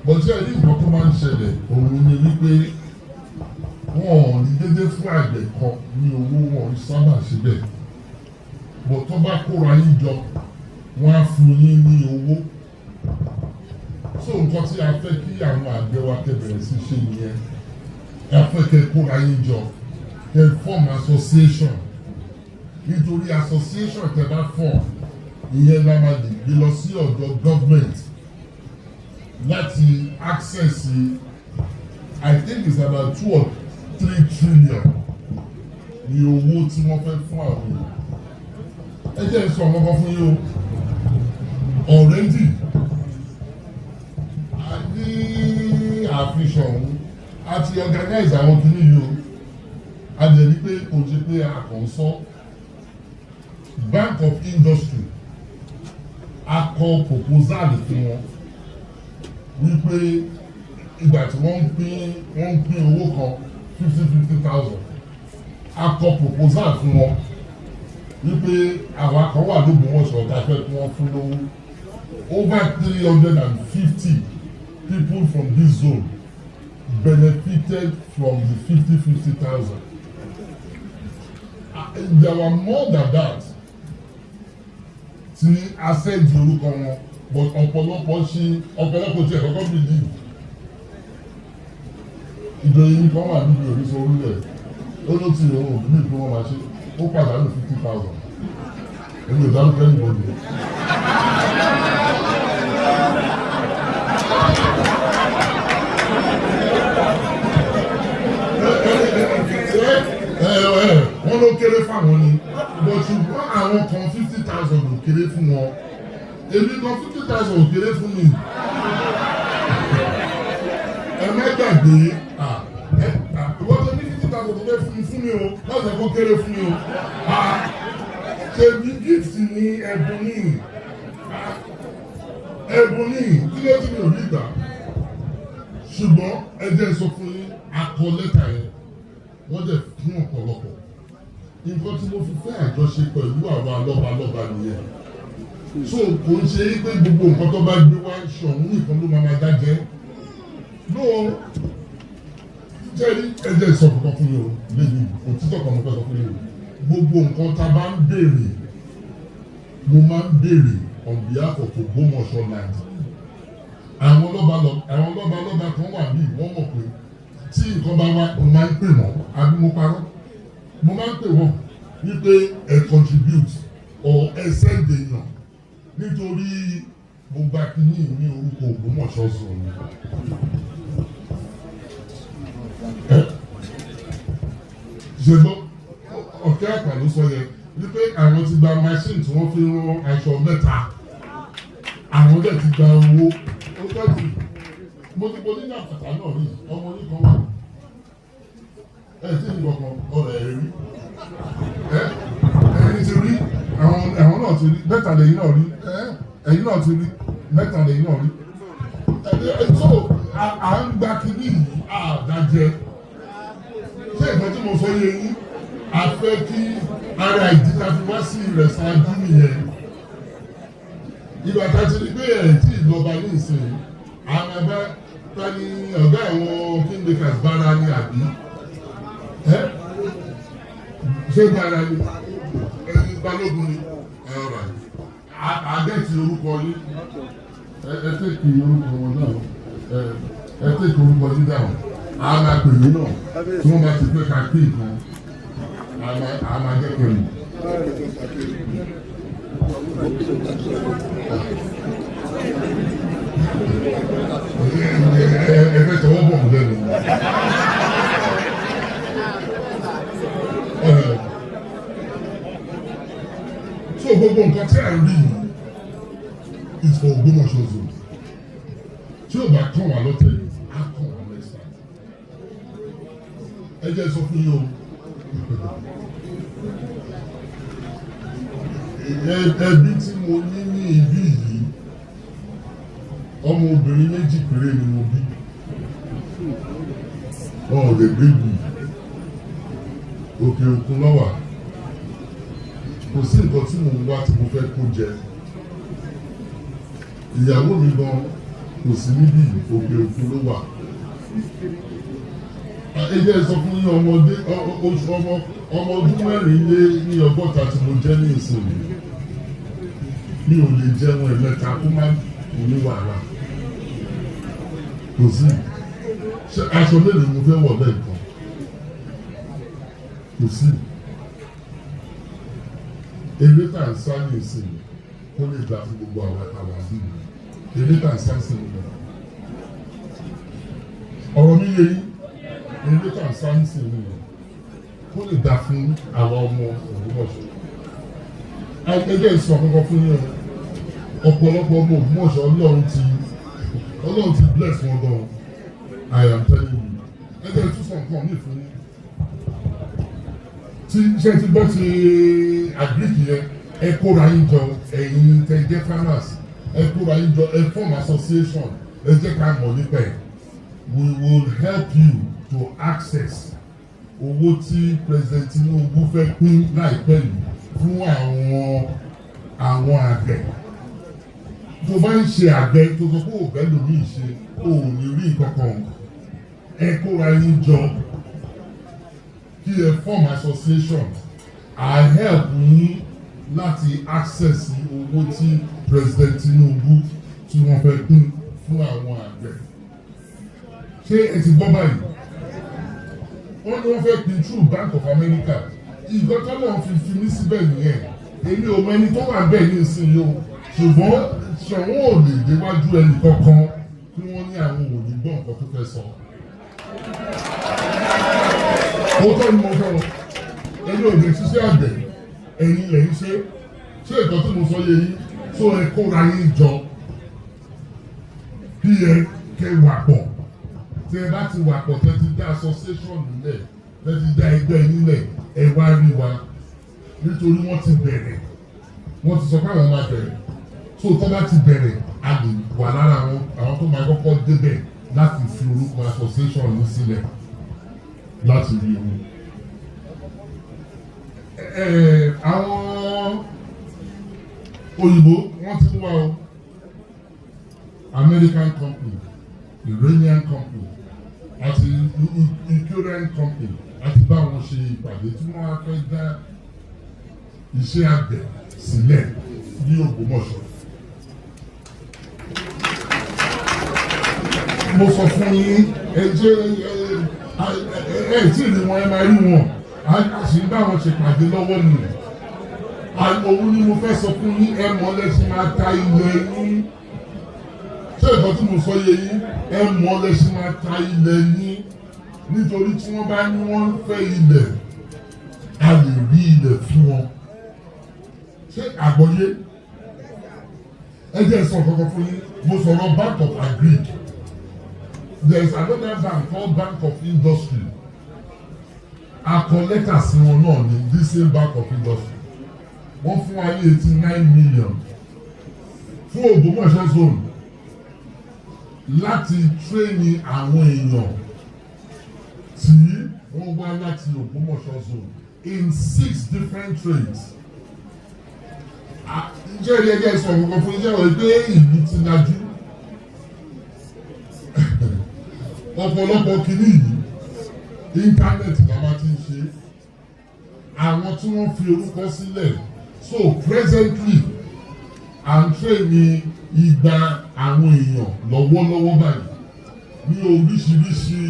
bọ́tí ẹ̀rí nǹkan tó máa ń ṣẹlẹ̀ òun ni wípé wọn ò ní dédé fún àgbẹ̀ kan ní owó wọn sábà síbẹ̀ bọ̀ tó bá kóra yín jọ wọ́n á fún yín ní owó so nǹkan tí a fẹ́ kí àwọn àgbẹ̀ wa kẹbẹ̀rẹ̀ sí ṣe nìyẹn a fẹ́ kẹ́ kóra yín jọ kẹ́ form association nítorí association tẹ́ bá form ìyẹn la máa lè gbé lọ sí ọ̀dọ̀ government láti access I think it's about 2 or 3 trillion ní owó tí wọ́n fẹ́ fún àwọn èèyàn. Ẹ jẹ́ sọ ọmọ kan fún yín o already a ní àfihàn ọ̀hún a ti organize àwọn kìíní yìí o a jẹ́ ní pé kò ṣe pé a kàn sọ Bank of Industry a kọ proposal fún wọn wípé ìgbà tí wọ́n ń pín owó kan 50,000 a kọ proposal fún wọn wípé àwọn kan wà l'Ógbómọ̀ṣọ́ ọ̀gá fẹ́ kí wọ́n fún lówó over 350 people from this zone benefited from the 50,000. There were more than that tí a sẹ́ẹ̀dì orúkọ wọn but ọ̀pọ̀lọpọ̀ tí ẹ̀ kọ́kọ́ believe ìdòyìn kan wà níbi òrìṣà orílẹ̀ ó ló ti òun òbí mi pé wọ́n máa ṣe ó pàdánù 50,000 èmi ò dárúkọ ẹnìbọn ni. Wọ́n ló kéré fáwọn ni but ṣùgbọ́n àwọn kan 50,000 ò kéré fún wọn èmi kan 50,000 ò kéré fún mi. Ẹ má gbàgbé ìwọ́n tó ní 50,000 tó kéré fún mi o láti ẹ̀kọ́ kéré fún mi o ṣèbí gift ní ẹ̀bùn ní kí ló ti mi ò rí gbà ṣùgbọ́n ẹ jẹ́ sọ fún yín akọ lẹ́tà yẹn wọ́n dẹ̀ fún ọ̀pọ̀lọpọ̀ nǹkan tí mo fi fẹ́ àjọṣe pẹ̀lú àwọn lọ́balọ́ba nìyẹn so kò ń ṣe pé gbogbo nǹkan tó bá gbé wá ṣọ̀hún nìkan ló máa dájẹ́ lóò jẹ́rí ẹjẹ́ ìsọ̀kọ̀kọ̀ fún yín o lẹ́yìn òtítọ́ kan mo fẹ́ sọ fún yín o gbogbo nǹkan tá a bá ń béèrè mo máa ń béèrè on behalf of Ògbómọ̀ṣọ́ land àwọn lọ́balọ́ba kan wà bí wọ́n mọ̀ pé tí nǹkan bá wá mo máa ń pè wọ́n àbí mo parọ́ mo máa ń pè wọ́n wípé ẹ contribute or ẹ send èèyàn nítorí mo gba kíní ní orúkọ Ògbómọ̀ṣọ́ sọ̀rọ̀ ṣùgbọ́n ọ̀kẹ́ àpà ló sọ yẹn wípé àwọn ti gba machine tí wọ́n fi rán aṣọ mẹ́ta àwọn dẹ̀ ti gba owó ó tọ́jú mo ní àpàtà náà rí ọmọ oníkan wà tí ìgbọ̀kan ọ̀rọ̀ ẹ̀ rí ẹni ti rí àwọn náà ti rí mẹ́ta lẹ́yìn náà rí ẹ̀yìn náà ti rí mẹ́ta lẹ́yìn náà rí so à ń gba kíní yìí àdájẹ ṣé ìgbà tí mo sọ yẹ yín a fẹ́ kí ara ìdíta fi wá sí ilẹ̀ ṣáájú nìyẹn ìgbà tá a ti rí pé ẹ̀ tí ìjọba ní ìsìn àwọn ẹgbẹ́ tani ọ̀gá àwọn kingmakers bára ní àbí ṣé bára ní ẹni balógun ni ọ̀rọ̀ àgẹ́tì orúkọ yín ẹ tẹ́kì orúkọ wọn náà ẹ tẹ́kì orúkọ yín dáhùn a máa pè mí náà tí wọ́n bá ti pẹ́ ká pé nǹkan a máa jẹ́kẹ̀ẹ́ mi. ẹ fẹ́ tọwọ́ bọ̀ mí lẹ́nu. So gbogbo nǹkan tí a rí yìí is for Ògbómọ̀ṣọ́ zone. Tí o bá kàn wá lọ́tẹ̀ yìí, á kàn wá next time. Ẹ jẹ́ sọ fún yín o. Ẹbí tí mo ní ní ibí yìí, ọmọ obìnrin méjì péré ni mo bí. Wọn ò lè gbé gbù. Òkè òkun lọ́wà. Kò sí nǹkan tí mò ń wá tí mo fẹ́ kó jẹ. Ìyàwó mi gan kò sí níbí òkè òkun ló wà. Ẹgbẹ́ sọ fún yín ọmọ ọdún mẹ́rin lé ní ọgọ́ta tí mo jẹ́ ní ìsinmi. Mi ò lè jẹun ẹ̀mẹ́ta kó má ní wàhálà. Kò sí. Aṣọ mélòó mo fẹ́ wọ̀ lẹ́ẹ̀kan? Kò sí. Eré tà ń sá ní ìsinmi kó lè gbà fún gbogbo àwọn àtàwọn àbíyí. Eré tà ń sá sí mi lọ. Ọ̀rọ̀ mi yé yín. Eré tà ń sá ní ìsinmi lọ kó lè gbà fún àwọn ọmọ Ògbómọ̀ṣọ́. Ẹgbẹ́ ìsọ àkọ́kọ́ fún yín ọ̀pọ̀lọpọ̀ ọmọ Ògbómọ̀ṣọ́ Ọlọ́run ti bless wọn gan. I am telling you. Ẹgbẹ́ ìtúsọ̀ nǹkan mi fún yín. Tí ṣe ti gbọ́ ti àgbíkì yẹn ẹ kóra yín jọ ẹ̀yin tẹ́ jẹ́ farmers ẹ kóra yín jọ ẹ form association ẹ jẹ́ ká mọ̀ nípa ẹ̀. We will help you to access owó tí President Tinubu fẹ́ pín láìpẹ́ yìí fún àwọn àgbẹ̀. Tó bá ń ṣe àgbẹ̀ tó sọ pé òbẹ́ lómi ṣe ò ní rí kankan ẹ kóra yín jọ kí ẹ form association I help yín láti access owó tí President Tinubu tí wọ́n fẹ́ pín fún àwọn àgbẹ̀. Ṣé ẹ ti gbọ́ báyìí? Wọ́n ní wọ́n fẹ́ pín through Bank of America. Ìgbọ́tọ́ náà fi mí síbẹ̀ nìyẹn. Èmi ò mọ ẹni tó wà bẹ́ẹ̀ ní ìsinyìí o. Ṣùgbọ́n ṣọ̀wọ́n ò lè déwájú ẹnì kankan kí wọ́n ní àwọn ò ní gbọ́ nǹkan tó fẹ́ sọ. Ó tọ́ ni mo fẹ́ wọn. Ẹni ò lè ṣiṣẹ́ àgbẹ̀. Ẹ̀yin lẹ̀ ń ṣe. Ṣé ìkan tí mo sọ yé yín? Tó ẹ kóra yín jọ. Bí ẹ kẹ wà pọ̀. Tí ẹ bá ti wà pọ̀ tẹ́ ti dá association nílẹ̀. Tẹ́ ti dá ẹgbẹ́ nílẹ̀. Ẹ wá rí wa. Nítorí wọ́n ti bẹ̀rẹ̀. Wọ́n ti sọ pé àwọn máa bẹ̀rẹ̀. So tó bá ti bẹ̀rẹ̀ a lè wà lára àwọn tó máa kọ́kọ́ débẹ̀ láti fi orúkọ association ní sílẹ̀ láti rí owó. Àwọn òyìnbó wọ́n ti wá o American company, Iranian company àti Ukrainian company àti bá wọn ṣe ìpàdé tí wọ́n á fẹ́ dá iṣẹ́ àgbẹ̀ sílẹ̀ ní Ògbómọ̀ṣọ́. Mo sọ fún yín ẹ tí ìlú wọn ẹ máa rí wọn a sì ń bá wọn ṣe pàdé lọ́wọ́ nù. Òun ni mo fẹ́ sọ fún yín ẹ mọ̀ lẹ́sìn máa ta ilẹ̀ yín ṣé ìkan tí mo sọ yé yín ẹ mọ̀ lẹ́sìn máa ta ilẹ̀ yín nítorí tí wọ́n bá ní wọ́n ń fẹ́ ilẹ̀ a lè rí ilẹ̀ fún wọn. Ṣé àgbọ́yé? Ẹ jẹ́ sọ kankan fún yín, mo sọ̀rọ̀ Bank of Agric. There is another bank called Bank of Industry. Akọ lẹ́tà sí wọn náà ní this same Bank of Industry. Wọ́n fún wa ní 89 million fún Ògbómọ̀ṣọ́ zone láti tírẹ́nì àwọn èèyàn tí wọ́n wá láti Ògbómọ̀ṣọ́ zone in 6 different trades. Ǹjẹ́ ilé ẹjẹ́ sọ kankan fún iṣẹ́ rẹ̀ pé ìlú ti lajú? Ọ̀pọ̀lọpọ̀ kìíní yìí íńtánẹ́ẹ̀tì la máa ti ń ṣe. Àwọn tí wọ́n fi orúkọ sílẹ̀ so presently à ń tírẹ́nì igba àwọn èèyàn lọ́wọ́lọ́wọ́ báyìí ní oríṣiríṣi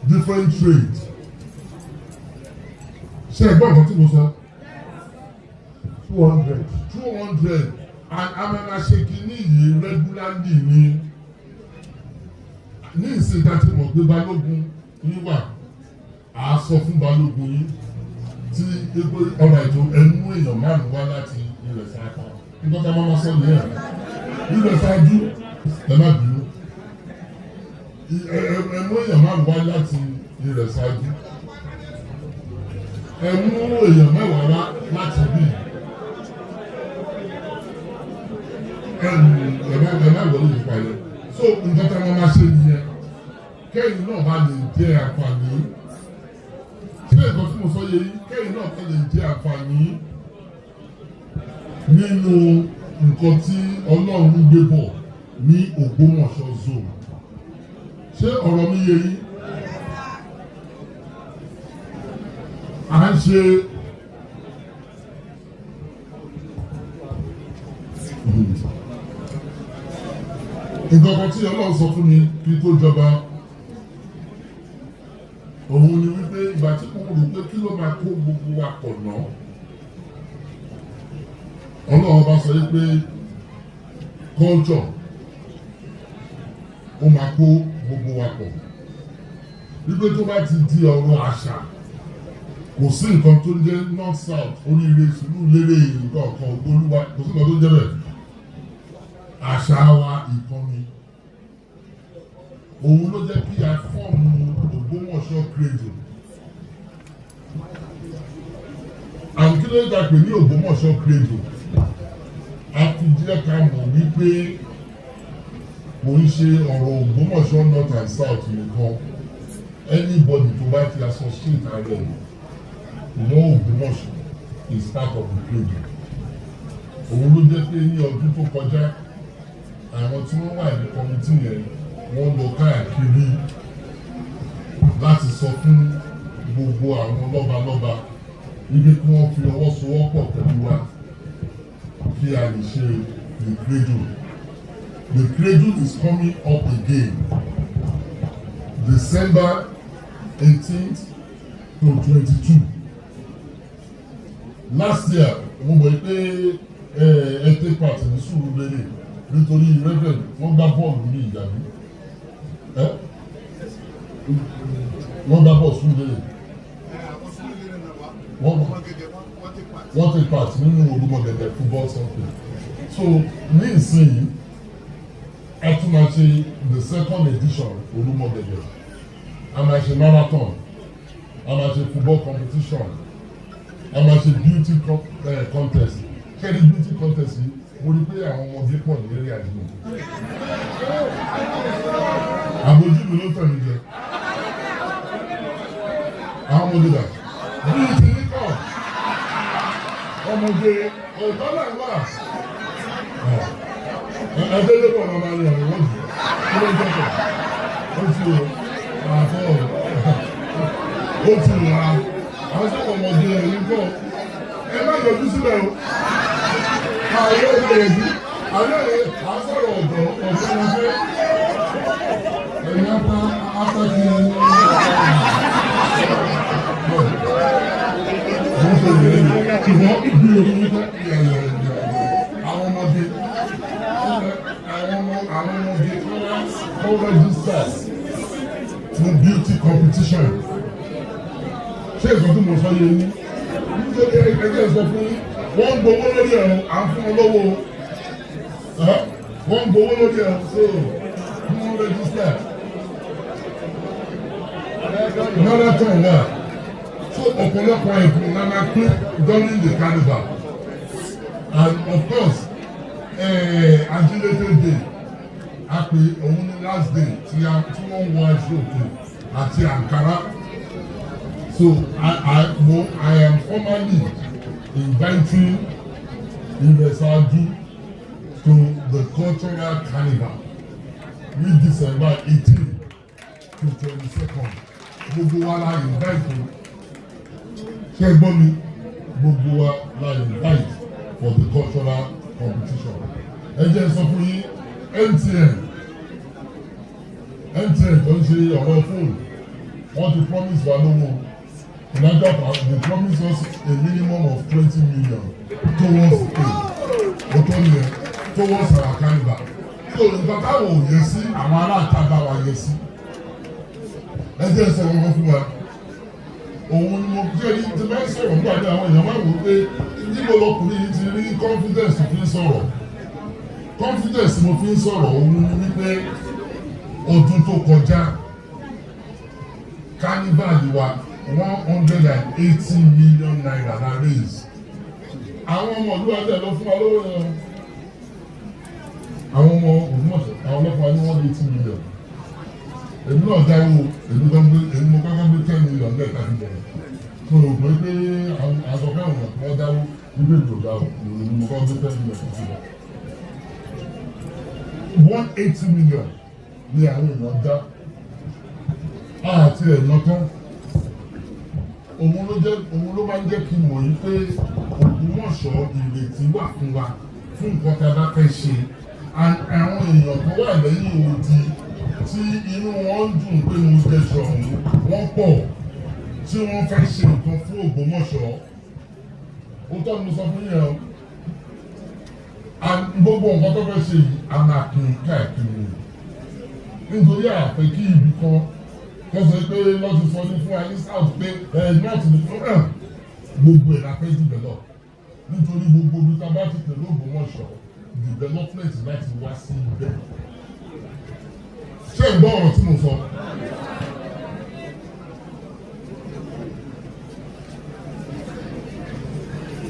different trades. Ṣé ẹ gbọ́ nǹkan tí mo sọ? 200 and amẹ́nàṣẹ́kì ní yìí regularly ní ìsìn tá a ti mọ̀ pé balógun yín wà á sọ fún balógun yín tí egbò ọ̀rọ̀ ètò ẹnu èèyàn márùn-ún wá láti ilẹ̀ sáájú nígbà tá a máa sọ ní ẹ̀ ilẹ̀ sáájú ẹ má bínú ẹnu èèyàn márùn-ún wá láti ilẹ̀ sáájú ẹnu èèyàn mẹ́wàá wá láti bí ẹ̀má ìwọlé yìí palẹ̀ so nǹkan tí wọ́n máa ṣe nìyẹn kẹ́yìn náà bá lè jẹ́ àǹfààní ṣé nǹkan tí mo sọ yẹ yìí kẹ́yìn náà bá lè jẹ́ àǹfààní nínú nǹkan tí Ọlọ́run gbé bọ̀ ní Ògbómọ̀ṣọ́ zone ṣé ọ̀rọ̀ mi yẹ yìí à ń ṣe nǹkan kan tí Ọlọ́run sọ fún mi kí tó jọba òun ni wípé ìgbà tí mo rò pé kí ló máa kó gbogbo wa pọ̀ náà Ọlọ́run bá sọ wípé culture ó máa kó gbogbo wa pọ̀ wípé tó bá ti di ọ̀rọ̀ àṣà kò sí nǹkan tó ń jẹ́ north south oríire sùúrù lérè nǹkan kan olúwa kò sí nǹkan tó ń jẹ́ bẹ́ẹ̀ àṣà wa ìkànnì òun ló jẹ́ kí a fọ́ọ̀mù Ògbómọ̀ṣọ́ credo àwọn kí ló ń gbàgbé ní Ògbómọ̀ṣọ́ credo a fi jẹ́ ká mọ̀ wípé kò ń ṣe ọ̀rọ̀ Ògbómọ̀ṣọ́ north and south nìkan anybody tó bá ti associate ara ẹ̀ mọ́ Ògbómọ̀ṣọ́ is part of the credo òun ló jẹ́ pé ní ọdún tó kọjá àwọn tí wọ́n wà ní kọ́mítì yẹn wọ́n lọ káàkiri láti sọ fún gbogbo àwọn lọ́balọ́ba níbi kí wọ́n fi ọwọ́ sowọ́pọ̀ pẹ̀lú wa kí a lè ṣe the cradle. The cradle is coming up again December 18th to 22. Last year mo mọ̀ pé ẹ take part ní Surulere nítorí reverend wọ́n gbá bọ́ọ̀lù ní ìyàbí wọ́n gbá bọ́ọ̀lù Surulere wọ́n take part nínú Olúmọ̀gẹ̀dẹ̀ football something so ní ìsinyìí a tún máa ṣe the second edition Olúmọ̀gẹ̀dẹ̀ a máa ṣe marathon a máa ṣe football competition a máa ṣe beauty contest kẹ́ni beauty contest yìí mo rí pé àwọn ọmọdé pọ̀ ní eré àdúgbò àbójú mi ló tẹ̀lé jẹ àwọn ọmọdé dà bíi ti ní kọ́ ọmọdé ọ̀dọ́ náà wà ẹ̀ẹ́dẹ́gbẹ̀rún ọmọ máa ń rìn àwọn ọ̀dọ́ kí ló ń jẹ́ pọ̀ ó ti àfọ̀ ó ti rà àwọn sọ̀rọ̀ ọmọdé ẹ̀yìn kọ́ ẹ má yọjú sílẹ̀ o àwọn ìgbìyànjú àwọn àsọ̀rọ̀ ọ̀dọ́ ọ̀fẹ́ ẹ̀yìn apákí ṣùgbọ́n ìgbìyànjú nípa àwọn ọmọdé àwọn ó register fún beauty competition. Ṣé ìsọ tí mo sọ yé yín? Nítorí ẹgbẹ́ sọ fún wọ́n ń gbowó lórí ẹ̀rọ à ń fún wọn lówó. Wọ́n ń gbowó lórí ẹ̀rọ so wọ́n register. Another time náà, so ọ̀pọ̀lọpọ̀ ẹ̀bùn la máa pín during the carnival. And of course, Ajílété Day, a pè òun ní last day tí wọ́n wọ aṣọ òkè àti Ankara. So I am formally inviting Ìrẹsàájú to the cultural carnival ní December 18 to 22nd. Gbogbo wa la invite o. Ṣé gbọ́ mi? Gbogbo wa la invite for the cultural competition. Ẹ jẹ́ sọ fún yín MTN tó ń ṣe ọ̀rọ̀ fóònù wọ́n ti promise wa lówó. United Bank they promise us a minimum of 20 million towards towards our carnival. So nǹkan táwọn ò yẹ sí àwọn aláàtàgbà wa yẹ sí. Ẹ jẹ́ sọ̀rọ̀ wọn fún wa. Òun ni mo jẹ́ ní ti bá sọ̀rọ̀ nígbà tí àwọn èèyàn máa wò pé níbo lọkùnrin yìí ti rí confidence fi ń sọ̀rọ̀. Confidence mo fi ń sọ̀rọ̀ òun ni wípé ọdún tó kọjá carnival wa 180 million naira na raise. Àwọn ọmọ ìlú adé lọ fún wa lówó yẹn. Àwọn ọmọ Ògbómọ̀ṣọ́ àwọn ọlọ́pàá ní 180 million. Èmi náà dáwó mo kọ́kọ́ gbé 10 million lẹ́ẹ̀ka fi bẹ̀rẹ̀. So pé pé àsọ̀kẹ́ ọ̀nà wọ́n dáwó nígbè tó dáwó mo kọ́kọ́ gbé 10 million fi bẹ̀rẹ̀. 180 million ni àwọn èèyàn dá. Àti ẹ̀yàn tán. Òun ló máa ń jẹ́ kí n mọ̀ yí pé Ògbómọ̀ṣọ́ ìrètí wà fún wa fún nǹkan tí a bá fẹ́ ṣe. Àwọn èèyàn tó wà lẹ́yìn odi tí inú wọn ń dùn pé mo jẹjọ wọ́n pọ̀ tí wọ́n fẹ́ ṣe nǹkan fún Ògbómọ̀ṣọ́. Ó tọ́ mi sọ fún yẹn o. Gbogbo nǹkan tó fẹ́ ṣe yìí a máa pín káàkiri. Nítorí àpẹ kí ibì kan kọ́sọ̀ pé lọ́sí sọ ní fún wa ní south pé north ní fún gbogbo ẹ̀ la fẹ́ develop. Nítorí gbogbo ibi tá a bá ti tẹ̀lé Ògbómọ̀ṣọ́ development láti wá sí ibẹ̀. Ṣé ìgbọ́ ọ̀rọ̀ tí mo sọ?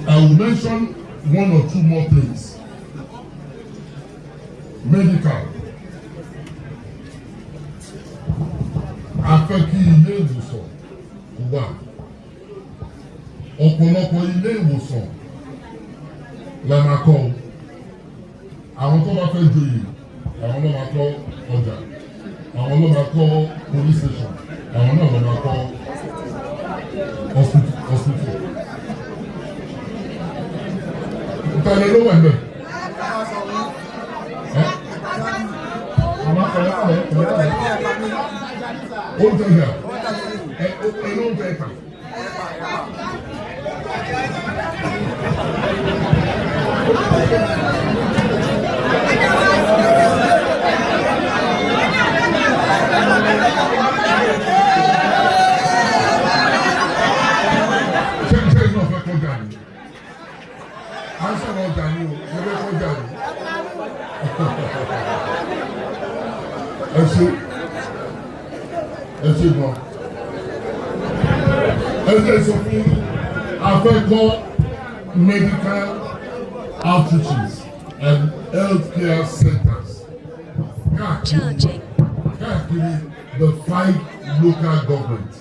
I will mention one or two more things. Medical. A fẹ́ kí ilé ìwòsàn wà. Ọ̀pọ̀lọpọ̀ ilé ìwòsàn la máa kọ́. Àwọn tó bá fẹ́ joyè, àwọn ló máa kọ́ ọjà. Àwọn ló máa kọ́ police station. Àwọn náà ló máa kọ́ hospital. Ìtàlẹ̀ ló wà ń bẹ̀. Ó tẹ̀lé ẹ̀rọ ń tẹ̀ ẹ̀ka. Ṣé iná fẹ́ kọjá ni? À ń sọ̀rọ̀ ọjà ni o, ṣé fẹ́ kọjá ni? Ẹ ṣe gan. Ẹ jẹ́ sọ fún afẹ́kọ́ medical outreaches and healthcare centers káàkiri the 5 local governments.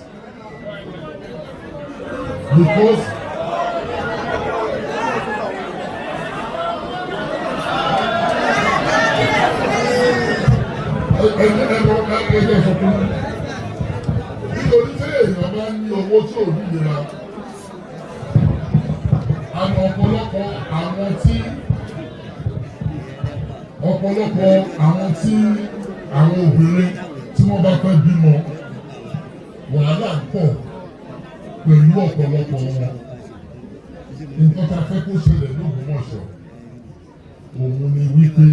Because ẹgbẹ́ sọ fún mi. Nítorí tí èèyàn bá ní owó tí ò ní ìlera, àwọn ọ̀pọ̀lọpọ̀ àwọn tí àwọn obìnrin tí wọ́n bá fẹ́ bímọ wàhálà pọ̀ pẹ̀lú ọ̀pọ̀lọpọ̀ wọn. Nǹkan tá a fẹ́ kó ṣẹlẹ̀ l'Ógbómọ̀ṣọ́ òun ni wípé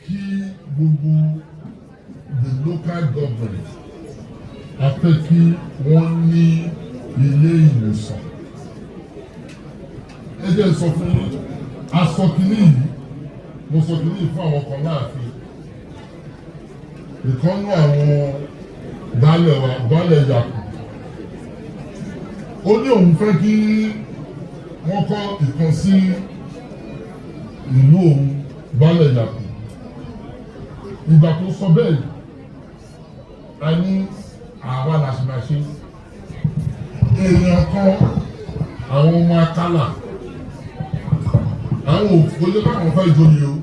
kí gbogbo local government a fẹ́ kí wọ́n ní ilé ìwòsàn. Ẹ jẹ́ sọ fún yín, aṣọ kìíní yìí, mo sọ kìíní yìí fún àwọn kan láàfin. Ìkànnú àwọn baálẹ̀ yàkù. Ó ní òun fẹ́ kí wọ́n kọ́ ìkan sí ìlú òun baálẹ̀ yàkù. Ìgbà tó sọ bẹ́ẹ̀ a ní àwa làṣìmáṣe. Èèyàn kan àwọn ọmọ akálà àwọn òfòlé báwọn fẹ́ joyè o.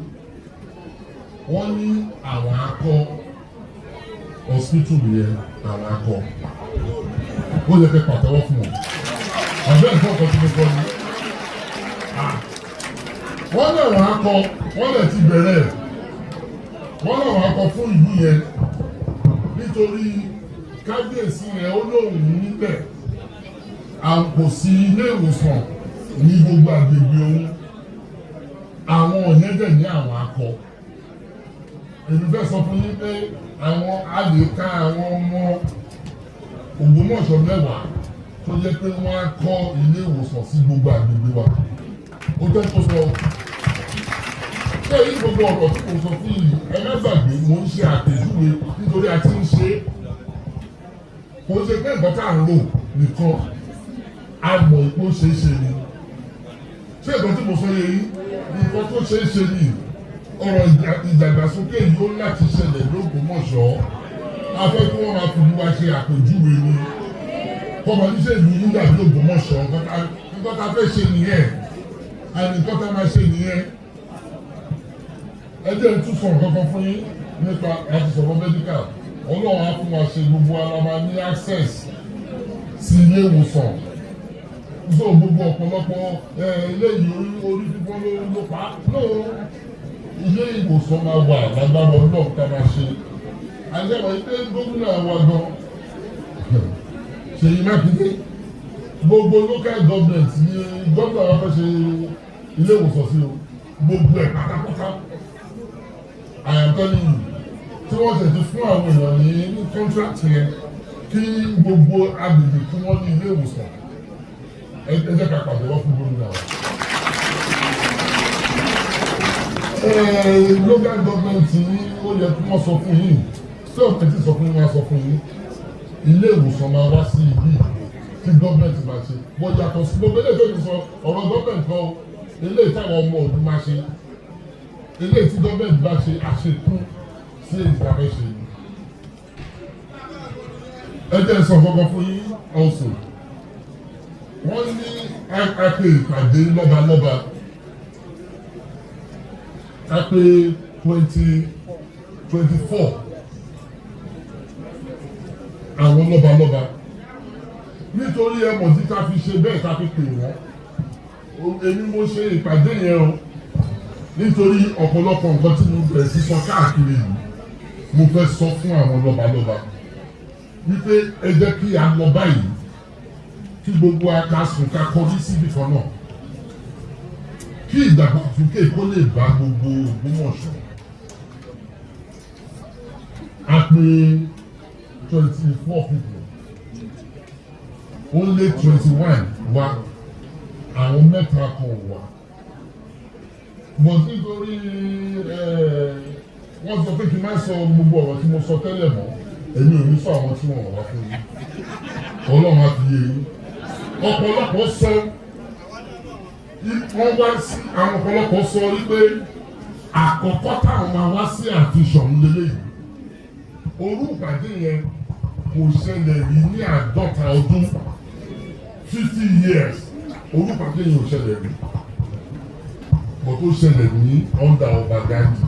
Wọ́n ní àwọn akọ hospital yẹn àwọn akọ. Ó yẹ kẹ́ pàtẹ́wọ́ fún wọn. Àbẹ́ ẹ̀fọ́ kan tí mo kọ́ ni. Wọ́n lè wọ́n akọ, wọ́n lè ti bẹ̀rẹ̀. Wọ́n lè wọ́n akọ fún ìlú yẹn nítorí kábíyèsí yẹn ó lóun níbẹ̀. Kò sí ilé ìwòsàn ní gbogbo agbègbè òun. Àwọn ọ̀yẹ́dẹ̀ ní àwọn akọ. Èmi fẹ́ sọ fún yín pé àwọn àlèkà àwọn ọmọ Ògbómọ̀ṣọ́ 10 tó jẹ́ pé wọ́n á kọ́ ilé ìwòsàn sí gbogbo agbègbè wa. Ó jẹ́ tó sọ. Ṣé èyí gbogbo ọ̀rọ̀ tí mo sọ fún yìí ẹ má gbàgbé mo ń ṣe àpèjúwe nítorí a ti ń ṣe é. Kò ṣe pé nǹkan tá à ń rò nìkan a mọ̀ ìpó ṣe é ṣe ni. Ṣé nǹkan tí mo sọ yẹ yìí nǹkan tó ṣe é ṣe ni ọ̀rọ̀ ìdàgbàsókè yìí ó láti ṣẹlẹ̀ l'Ógbómọ̀ṣọ́. A fẹ́ kí wọ́n máa fi wá ṣe àpèjúwe ni. Kọ́mọ níṣẹ́ ìlú yín dàbí Ògbómọ̀ṣọ́ nǹkan tá a fẹ́ ṣe nìyẹn àní nǹkan tá a máa ṣe nìyẹn. Ẹ jẹ́ n tún sọ nǹkan kan fún yín nípa àti sọ̀rọ̀ medical. Ọlọ́run á fún wa ṣe gbogbo ara máa ní access sí ilé ìwòsàn. So gbogbo ọ̀pọ̀lọpọ̀ eléyìí orí fífọ́ ló pa á. Ilé ìwòsàn máa wà lágbára Ọlọ́run ká máa ṣe. Àjẹmọ̀ ilé gómìnà wa gan. Ṣèyí Mákindé gbogbo local government ní gómìnà wa fẹ́ ṣe ilé ìwòsàn sí o. Gbogbo ẹ̀ pátápátá. I am telling you, tí wọ́n tẹ̀sí fún àwọn èèyàn ní contract yẹn kí gbogbo agbègbè tí wọ́n ní ilé ìwòsàn ẹ jẹ́ ká pàdé wọ́n fún gómìnà wa. Local government ní ó yẹ kí wọ́n sọ fún yín tí ọ̀tẹ̀ tí sọ fún yín wọ́n sọ fún yín ilé ìwòsàn máa wá sí ibi tí gọ́ọ̀mẹ̀ntì máa ṣe wọ́n yàtọ̀ sí gbogbo eléyìí tó ti sọ ọ̀rọ̀ gọ́ọ̀mẹ̀ntì kan eléyìí táwọn ọmọ òdu máa ṣe eléyìí tí gọ́ọ̀mẹ̀ntì bá ṣe àṣekún sí èyí tí a fẹ́ ṣe. Ẹ jẹ́ sọ kankan fún yín also wọ́n ní àpè ìpàdé lọ́balọ́ba àpè 2024 àwọn lọ́balọ́ba nítorí ẹmọ̀ tí ká fi ṣe bẹ́ẹ̀ ká fi pè wọ́n èmi mo ṣe ìpàdé yẹn o nítorí ọ̀pọ̀lọpọ̀ nǹkan tí mo bẹ̀rẹ̀ sí sọ káàkiri yìí mo fẹ́ sọ fún àwọn lọ́balọ́ba wípé ẹ jẹ́ kí a lọ báyìí kí gbogbo akásùn ká kọrí síbi kan náà kí ìdàgbàsókè kó lè bá gbogbo Ògbómọ̀ṣọ́. A pè 24 people only 21 wá àwọn mẹ́ta kan wá but nítorí wọ́n sọ pé kí n má sọ gbogbo ọ̀rọ̀ tí mo sọ tẹ́lẹ̀ mọ́ èmi ò ní sọ àwọn tí wọ́n wá fún mi Ọlọ́run á fi yé yín ọ̀pọ̀lọpọ̀ sọ wọ́n wá sí àwọn ọ̀pọ̀lọpọ̀ sọ wípé àkọ́kọ́ táwọn máa wá sí àfihàn lélẹ́yìí orú ìpàdé yẹn kò ṣẹlẹ̀ rí ní 50 ọdún 50 years orú ìpàdé yẹn ò ṣẹlẹ̀ rí but ó ṣẹlẹ̀ ní under Ọba Gandhi.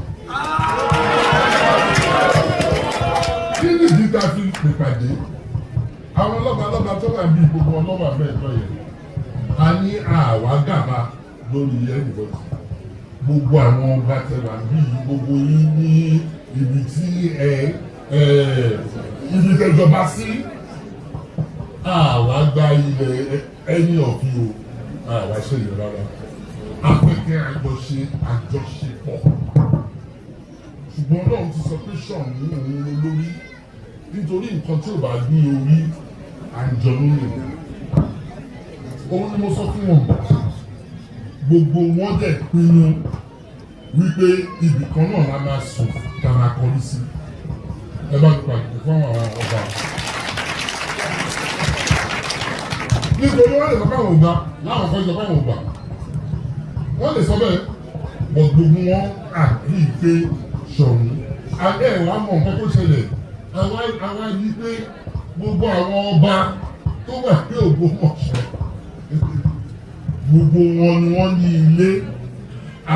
Kí ni ìdí tá a fi pèpàdé àwọn lọ́balọ́ba tó wà bí gbogbo ọlọ́ba bẹ́ẹ̀ tọ́ yẹn a ní àwa gàba lórí ẹnìbọ̀dì gbogbo àwọn ọba tẹwà bí gbogbo yín ní ibi tí ibi tẹjọba sí àwa gba ilẹ̀ ẹni ọ̀fi o àwa ṣe lè rárá afẹ́kẹ́ àjọṣepọ̀ ṣùgbọ́n náà ti sọ pé ṣọ̀mù òun lórí nítorí nǹkan tí ò bá ní orí àjọ̀nú ni. Òun ni mo sọ fún wọn, gbogbo wọn dẹ̀ pinnu wípé ibì kan náà la máa sùn tá a máa kọrí sí. Ẹ bá mi pàdé fún àwọn ọba. Nítorí wọ́n lè sọ fún àwọn ọba láwọn kan sọ fún àwọn ọba. Wọ́n lè sọ bẹ́ẹ̀ bọ̀ gbogbo wọn àbí pé Ṣọ̀ún. Àbẹ́ ẹ̀ wá mọ̀ nǹkan tó ṣẹlẹ̀. Àwa yí pé gbogbo àwọn ọba tó wà pé Ògbómọ̀ṣọ́ gbogbo wọn ni wọ́n ní ilé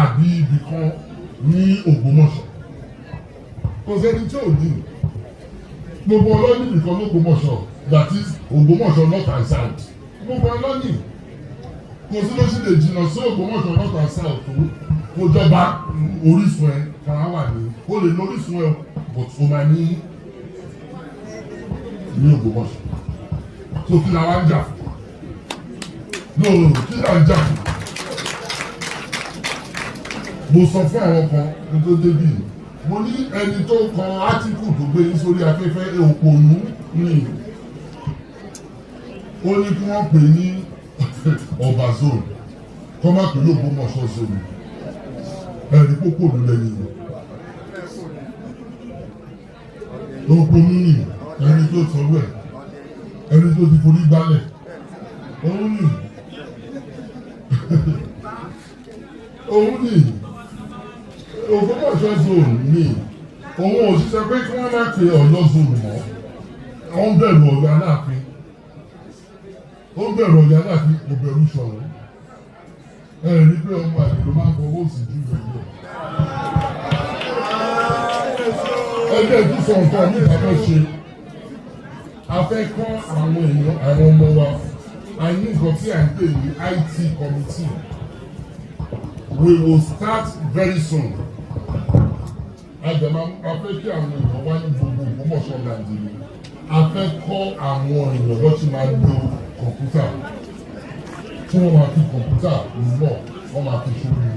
àbí ibì kan ní Ògbómọ̀ṣọ́. Kò sẹ́ni tí ò ní. Gbogbo ọlọ́ní ibìkan ní Ògbómọ̀ṣọ́, that is Ògbómọ̀ṣọ́ north and south. Gbogbo ọlọ́ní. Kò sí ló ṣe lè jìnnà sí Ògbómọ̀ṣọ́ north and south tó kó jọba orísun ẹ kan wà ní. O lè lo orísun ẹ but o máa ní Ògbómọ̀ṣọ́. So kí la wá ń jà fún? No, kí la ń jà fún? Mo sọ fún àwọn kan tó débì, mo ní ẹni tó kọ átíkù tó gbé sórí afẹ́fẹ́ òpònú ní ó ní kí wọ́n pè ní ọba zone kọ́ má pè ní Ògbómọ̀ṣọ́ zone ẹ̀rí pópó ló lẹ́yìn rẹ̀. Òpònú ní ẹni tó sọ̀rọ̀ ẹ̀ ẹni tó ti forí gbálẹ̀ òun ní òun ní Ògbómọ̀ṣọ́ zone ní òun ò ṣiṣẹ́ pé kí wọ́n má pe Ọ̀yọ́ zone mọ́. Wọ́n bẹ̀rù Ọ̀yọ́ Aláàfin, ó bẹ̀rù Ọ̀yọ́ Aláàfin kò bẹ̀rù Ṣọ̀ún. Ẹ rí pé ọmọ àdìgbò máa ń fọwọ́ sí jù lọ́wọ́. Ẹgbẹ́ tí sọ nǹkan ní ìbáfẹ́ ṣe, a fẹ́ kọ́ àwọn èèyàn àwọn ọmọ wa, a ní nǹkan tí à ń pè ní IT committee. We will start very soon. Àjẹmọ́ a fẹ́ kí àwọn èèyàn wá ní gbogbo Ògbómọ̀ṣọ́ Nàìjíríà. A fẹ́ kọ́ àwọn èèyàn lọ́tí máa lo kọ̀ǹpútà. Tí wọ́n máa fi kọ̀ǹpútà lọ, wọ́n máa fi ṣòro.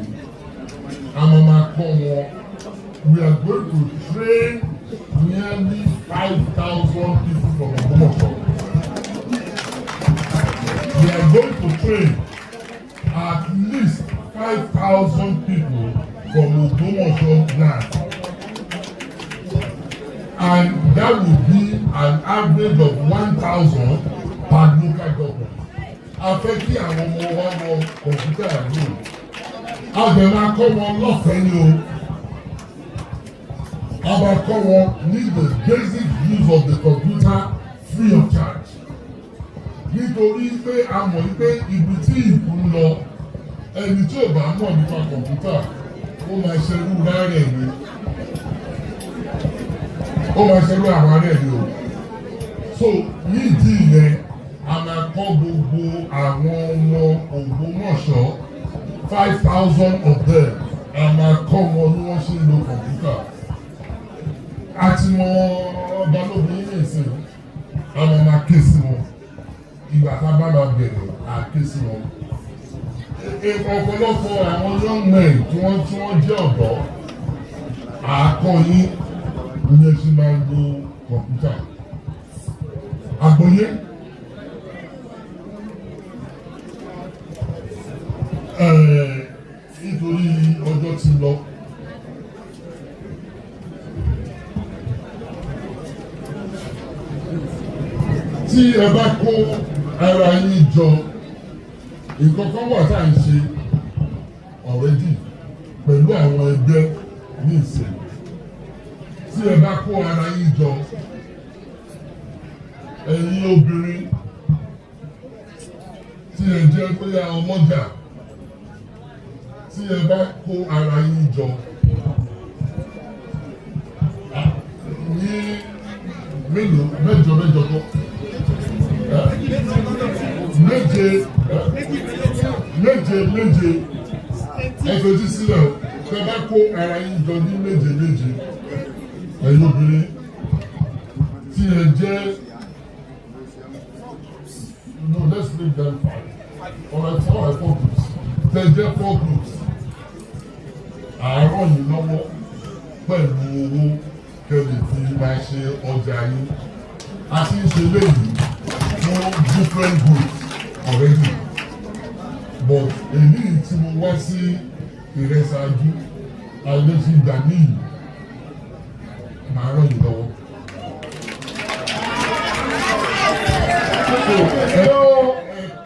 A máa kọ́ wọn. We are going to train nearly 5,000 people from Ògbómọ̀ṣọ́. We are going to train at least 5,000 people from Ògbómọ̀ṣọ́ land. And that will be an average of 1,000 per local government. A fẹ́ kí àwọn ọmọ wa wọ kọ̀ǹpútà lò. A bẹ̀ máa kọ́ wọn lọ́fẹ̀ẹ́ ni o. A máa kọ́ wọn ní the basic use of the computer free of charge. Nítorí pé a mọ̀ pé ibi tí ìbú ń lọ, ẹni tí ò bá mọ̀ nípa kọ̀ǹpútà, ó máa ṣerú rárẹ̀ ni. Ó máa ṣerú àwọn ará ni o. So nídìí yẹn, a máa kọ́ gbogbo àwọn ọmọ Ògbómọ̀ṣọ́ 5,000 of them. A máa kọ́ wọn bí wọ́n ṣe ń lo kọ̀ǹpútà. A ti mọ Balógun ní ìsìn, a máa ké sí wọn. Ìgbà tá a bá máa bẹ̀rẹ̀, a ké sí wọn. Ọ̀pọ̀lọpọ̀ àwọn young men tí wọ́n jẹ́ ọ̀dọ́, àkọ́yìn ní ẹṣin máa ń lo kọ̀ǹpútà. Àgbọ́yé nítorí ọjọ́ ti lọ. Tí ẹ bá kó ara yín jọ, nǹkan kan wà tá à ń ṣe already pẹ̀lú àwọn ẹgbẹ́ ní ìsìn. Tí ẹ bá kó ara yín jọ, ẹ̀yin obìnrin tí ẹ jẹ́ bóyá ọmọjà, tí ẹ bá kó ara yín jọ ní mélòó mẹ́jọ kọ́ méje ẹgbẹ́jú sílẹ̀ o tẹ bá kó ara yín jọ ní méje ẹ̀yin obìnrin tí ẹ jẹ́ no let's make them 5 or 4 groups tẹ jẹ́ 4 groups àárọ̀ yìí lọ́wọ́ pẹ̀lú owó kẹ́lẹ̀ fi máa ṣe ọjà yín. A ti ń ṣe léyìí fún different groups already, but èyí tí mo wá sí ìrẹsàájú àlejò Gani màá ràn yín lọ́wọ́.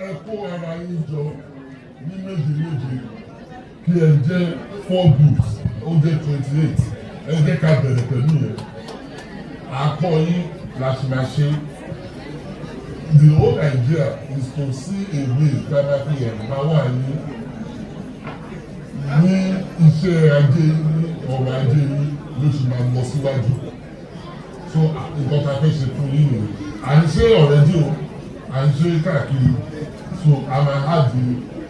Ẹ kó ara yín jọ ní méje kí ẹ jẹ́ 4 groups ó jẹ́ 28 ẹ jẹ́ ká bẹ̀rẹ̀ pẹ̀lú yẹn. Àkọ́ yín la ṣe máa ṣe. The whole idea is to see a way that I can empower yín ní iṣẹ́ ajé ní ọrọ̀ ajé ní ló ṣe máa lọ síwájú. So nǹkan tá a fẹ́ ṣe fún yín nìyẹn. À ń ṣe ọ̀rẹ́dì o, à ń ṣe káàkiri. So a máa háàdì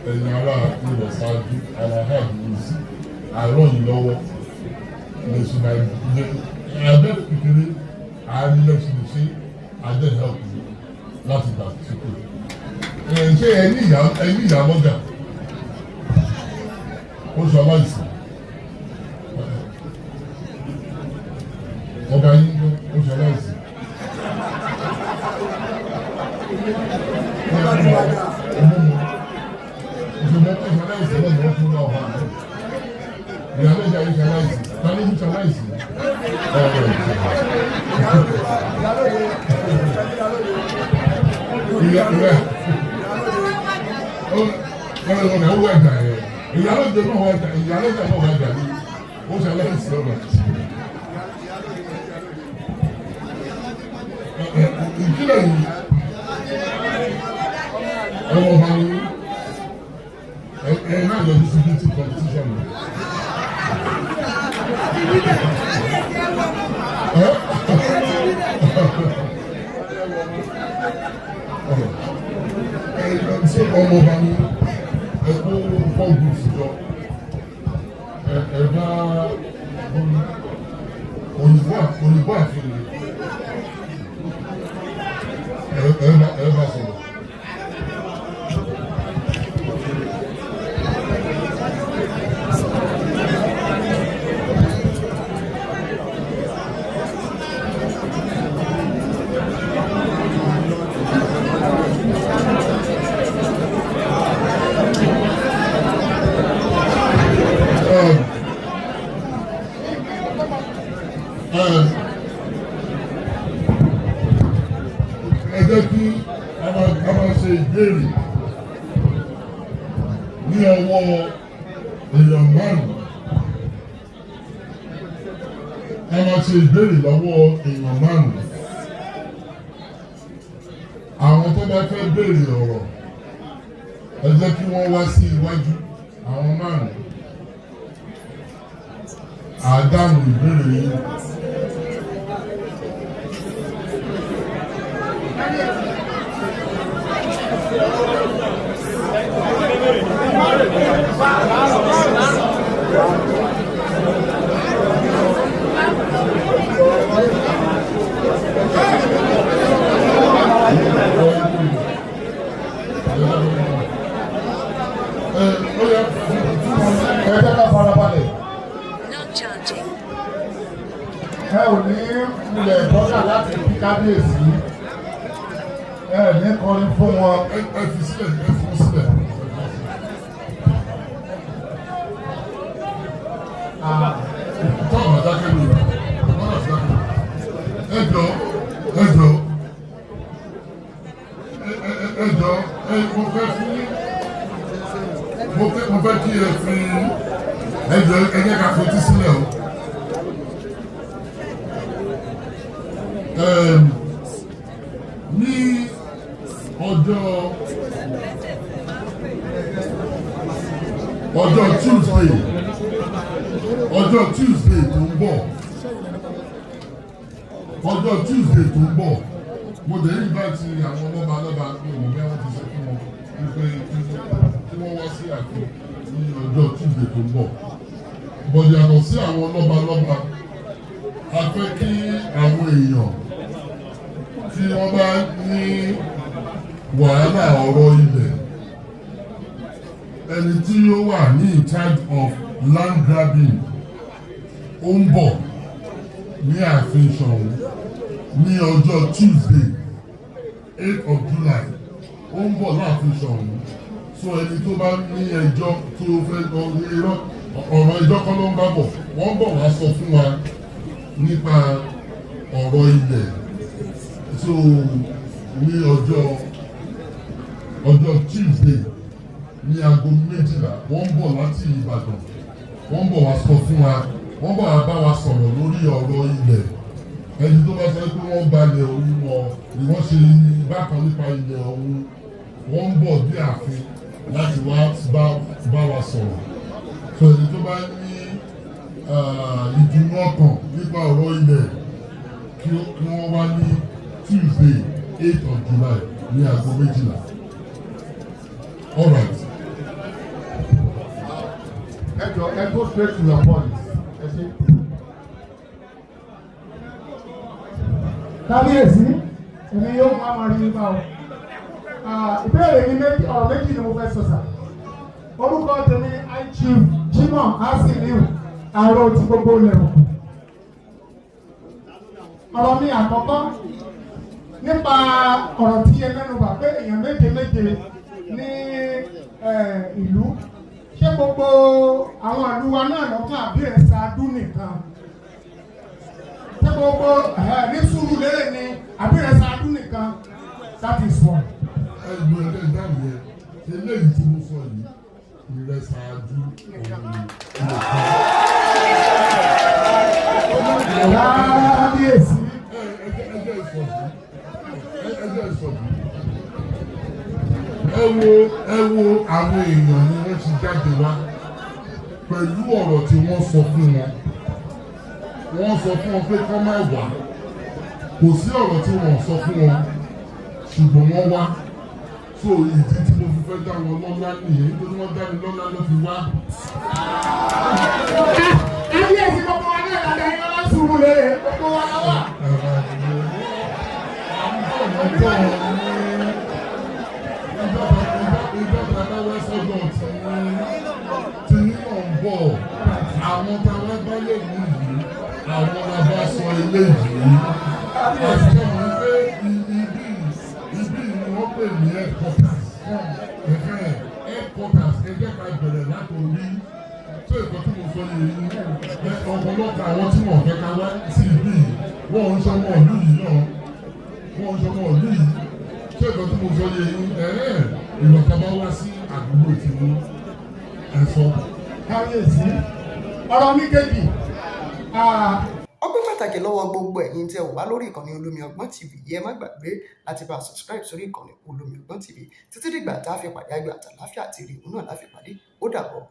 ẹ̀yìn ara ìrọ̀ ṣáájú, a máa háàdì ìsì, àárọ̀ yìí lọ́wọ́. Lè ṣe máa gbé abẹ́ kékeré, àárín lẹ́sìn lè ṣe adé help you láti gbà sípò. Ṣé ẹni ìyá lọ́jà? Ó sọ aláìsàn. Ọba yín ó sọ aláìsàn. Ìṣòro ẹ̀kọ́ sọ aláìsàn lọ́dọ̀ wọ́n fún náà wà. Ìyá lọ́jà yìí sọ aláìsàn. Ta ló ń sọ aláìsàn? Ọ̀nà owó ẹ̀dá yẹn. Ìyálóde náà wọ́n ẹ̀dá, ìyálóde náà wọ́n ẹ̀dá ní ó ṣe aláìsí ọ̀nà. Ìkílẹ̀ yìí, ọmọ ọba ni ẹ̀ náà yọ disability competition. Ṣé ọmọ ọba ni ẹ̀kọ́ 4 groups jọ ẹ̀dá òyìnbó àfihàn ẹ̀bá sọ̀rọ̀. Ẹ jẹ́ kí a máa ṣe ìbéèrè ní ọwọ́ èèyàn márùn-ún. A máa ṣe ìbéèrè lọ́wọ́ èèyàn márùn-ún. Àwọn tó bá fẹ́ béèrè ọ̀rọ̀ ẹ jẹ́ kí wọ́n wá sí iwájú. Àwọn márùn-ún àdánù ìbéèrè yìí. Ẹ ò ní ilẹ̀ bọ́dà láti fi kábíyèsí. Ẹ ní kọrin fún wọn. Ẹ fi sílẹ̀, ẹ fún sílẹ̀. Tọ́ọ̀mù adákẹ́ ló wọ́n àti dákẹ́. Ẹ jọ mo fẹ́ kí ẹ fi ẹ jẹ́ ká fetí sílẹ̀ o. Ní ọjọ́ Tuesday tó ń bọ̀ mo dẹ̀ yìí bá ti àwọn ọlọ́ba pé òun bẹ́ẹ̀ wọ́n ti sọ fún wọn wípé kí wọ́n wá sí àjọ ní ọjọ́ Tuesday tó ń bọ̀. Bọ̀dẹ̀ yàtọ̀ sí àwọn ọlọ́ba a fẹ́ kí àwọn èèyàn tí wọ́n bá ní wàhálà ọ̀rọ̀ ilẹ̀, ẹni tí ó wà ní in charge of land grabbing ó ń bọ̀ ní ààfin Ṣọ̀ún ní ọjọ́ Tuesday 8 of July ó ń bọ̀ láàfin Ṣọ̀ún. So ẹni tó bá ní ẹjọ́ tó fẹ́ ọ̀rọ̀ ẹjọ́ kọ́ ló ń bá bọ̀, wọ́n bọ̀ wá sọ fún wa nípa ọ̀rọ̀ ilẹ̀. So ní ọjọ́ Tuesday ní aago 12 wọ́n bọ̀ láti Ìbàdàn, wọ́n bọ̀ wá sọ fún wa, wọ́n bọ̀ wá bá wa sọ̀rọ̀ lórí ọ̀rọ̀ ilẹ̀. Ẹni tó bá sọ pé wọ́n gbalẹ̀ òun wọn ni wọ́n ṣe bákan nípa ilẹ̀ ọ̀hún, wọ́n ń bọ̀ bí ààfin láti wá bá wa sọ̀rọ̀. So ẹni tó bá ní ìdùnnú ọkàn nípa ọ̀rọ̀ ilẹ̀ kí wọ́n wá ní Tuesday 8 of July ní aago 12. All right. Ẹ go straight to your point. Kábíyèsí, èmi yóò máa rí nípa o. Ìbéèrè mi ọ̀rọ̀ méjì ni mo fẹ́ sọ sà. Orúkọ tèmi Chief Jimoh Asimiu àrò ti gbogbo lẹ̀rọ. Ọ̀rọ̀ mi àkọ́kọ́ nípa ọ̀rọ̀ tí ẹ mẹ́nubà pé èèyàn méje ní ìlú. Ṣé gbogbo àwọn ìlú wa náà lọ́kàn àbí ẹ̀sà adún nìkan? Ṣé gbogbo ní Sùúrùlérè ni àbí ẹ̀sà adún nìkan? That is one. Ẹgbẹ́ ìdáhùn yẹn, eléyìí tí mo sọ yìí, ìrẹsàájú Kábíyèsí. ẹgbẹ́ ìsọ̀bí. Ẹ wo àwọn èèyàn ni wọ́n ti jáde wá pẹ̀lú ọ̀rọ̀ tí wọ́n sọ fún wọn. Wọ́n sọ fún wọn pé kọ́ má wá. Kò sí ọ̀rọ̀ tí wọ́n sọ fún wọn, ṣùgbọ́n wọ́n wá. So ìdí tí mo fi fẹ́ dá wọn lọ́lá nìyẹn, nítorí wọ́n dá mi lọ́lá ló fi wá. Kábíyèsí gbogbo wa náà dàda yín lọ́lá Sùúrùlérè gbogbo wa náà wà. Ìjọba bá wá sọ́dọ̀ tí náà ń bọ̀, àwọn táwa bá lè mú yìí, àwọn la bá sọ eléyìí. Àti ọmọ pé ibi ni wọ́n pè ní headquarters. Headquarters ẹ jẹ́ ká bẹ̀rẹ̀ látòrí. Tó ìkọ́ tí mo sọ yìí ọ̀pọ̀lọpọ̀ àwọn tí wọ́n fẹ́ ká wá sí ibi wọ́n ń sọmọ ìlú yìí náà. Wọ́n ń sọmọ ìlú yìí. Tó ìkọ́ tí mo sọ yìí ìlọ̀ta bá wá sí àdúgbò tí wọ́n ẹ̀sọ́. Kábíyèsí ọ̀rọ̀ mi kejì. Ọpẹ́ pàtàkì lọ́wọ́ gbogbo ẹ̀yin tí ẹ wà lórí ìkànnì Olómi Ọgbọ́n TV yìí. Ẹ má gbàgbé láti bá subscribe sórí ìkànnì Olómi Ọgbọ́n TV títí dìgbà tá a fi pàdé ayọ̀ àtàláfíà àti ìrìnnà náà láfi pàdé. Ó dàbọ̀.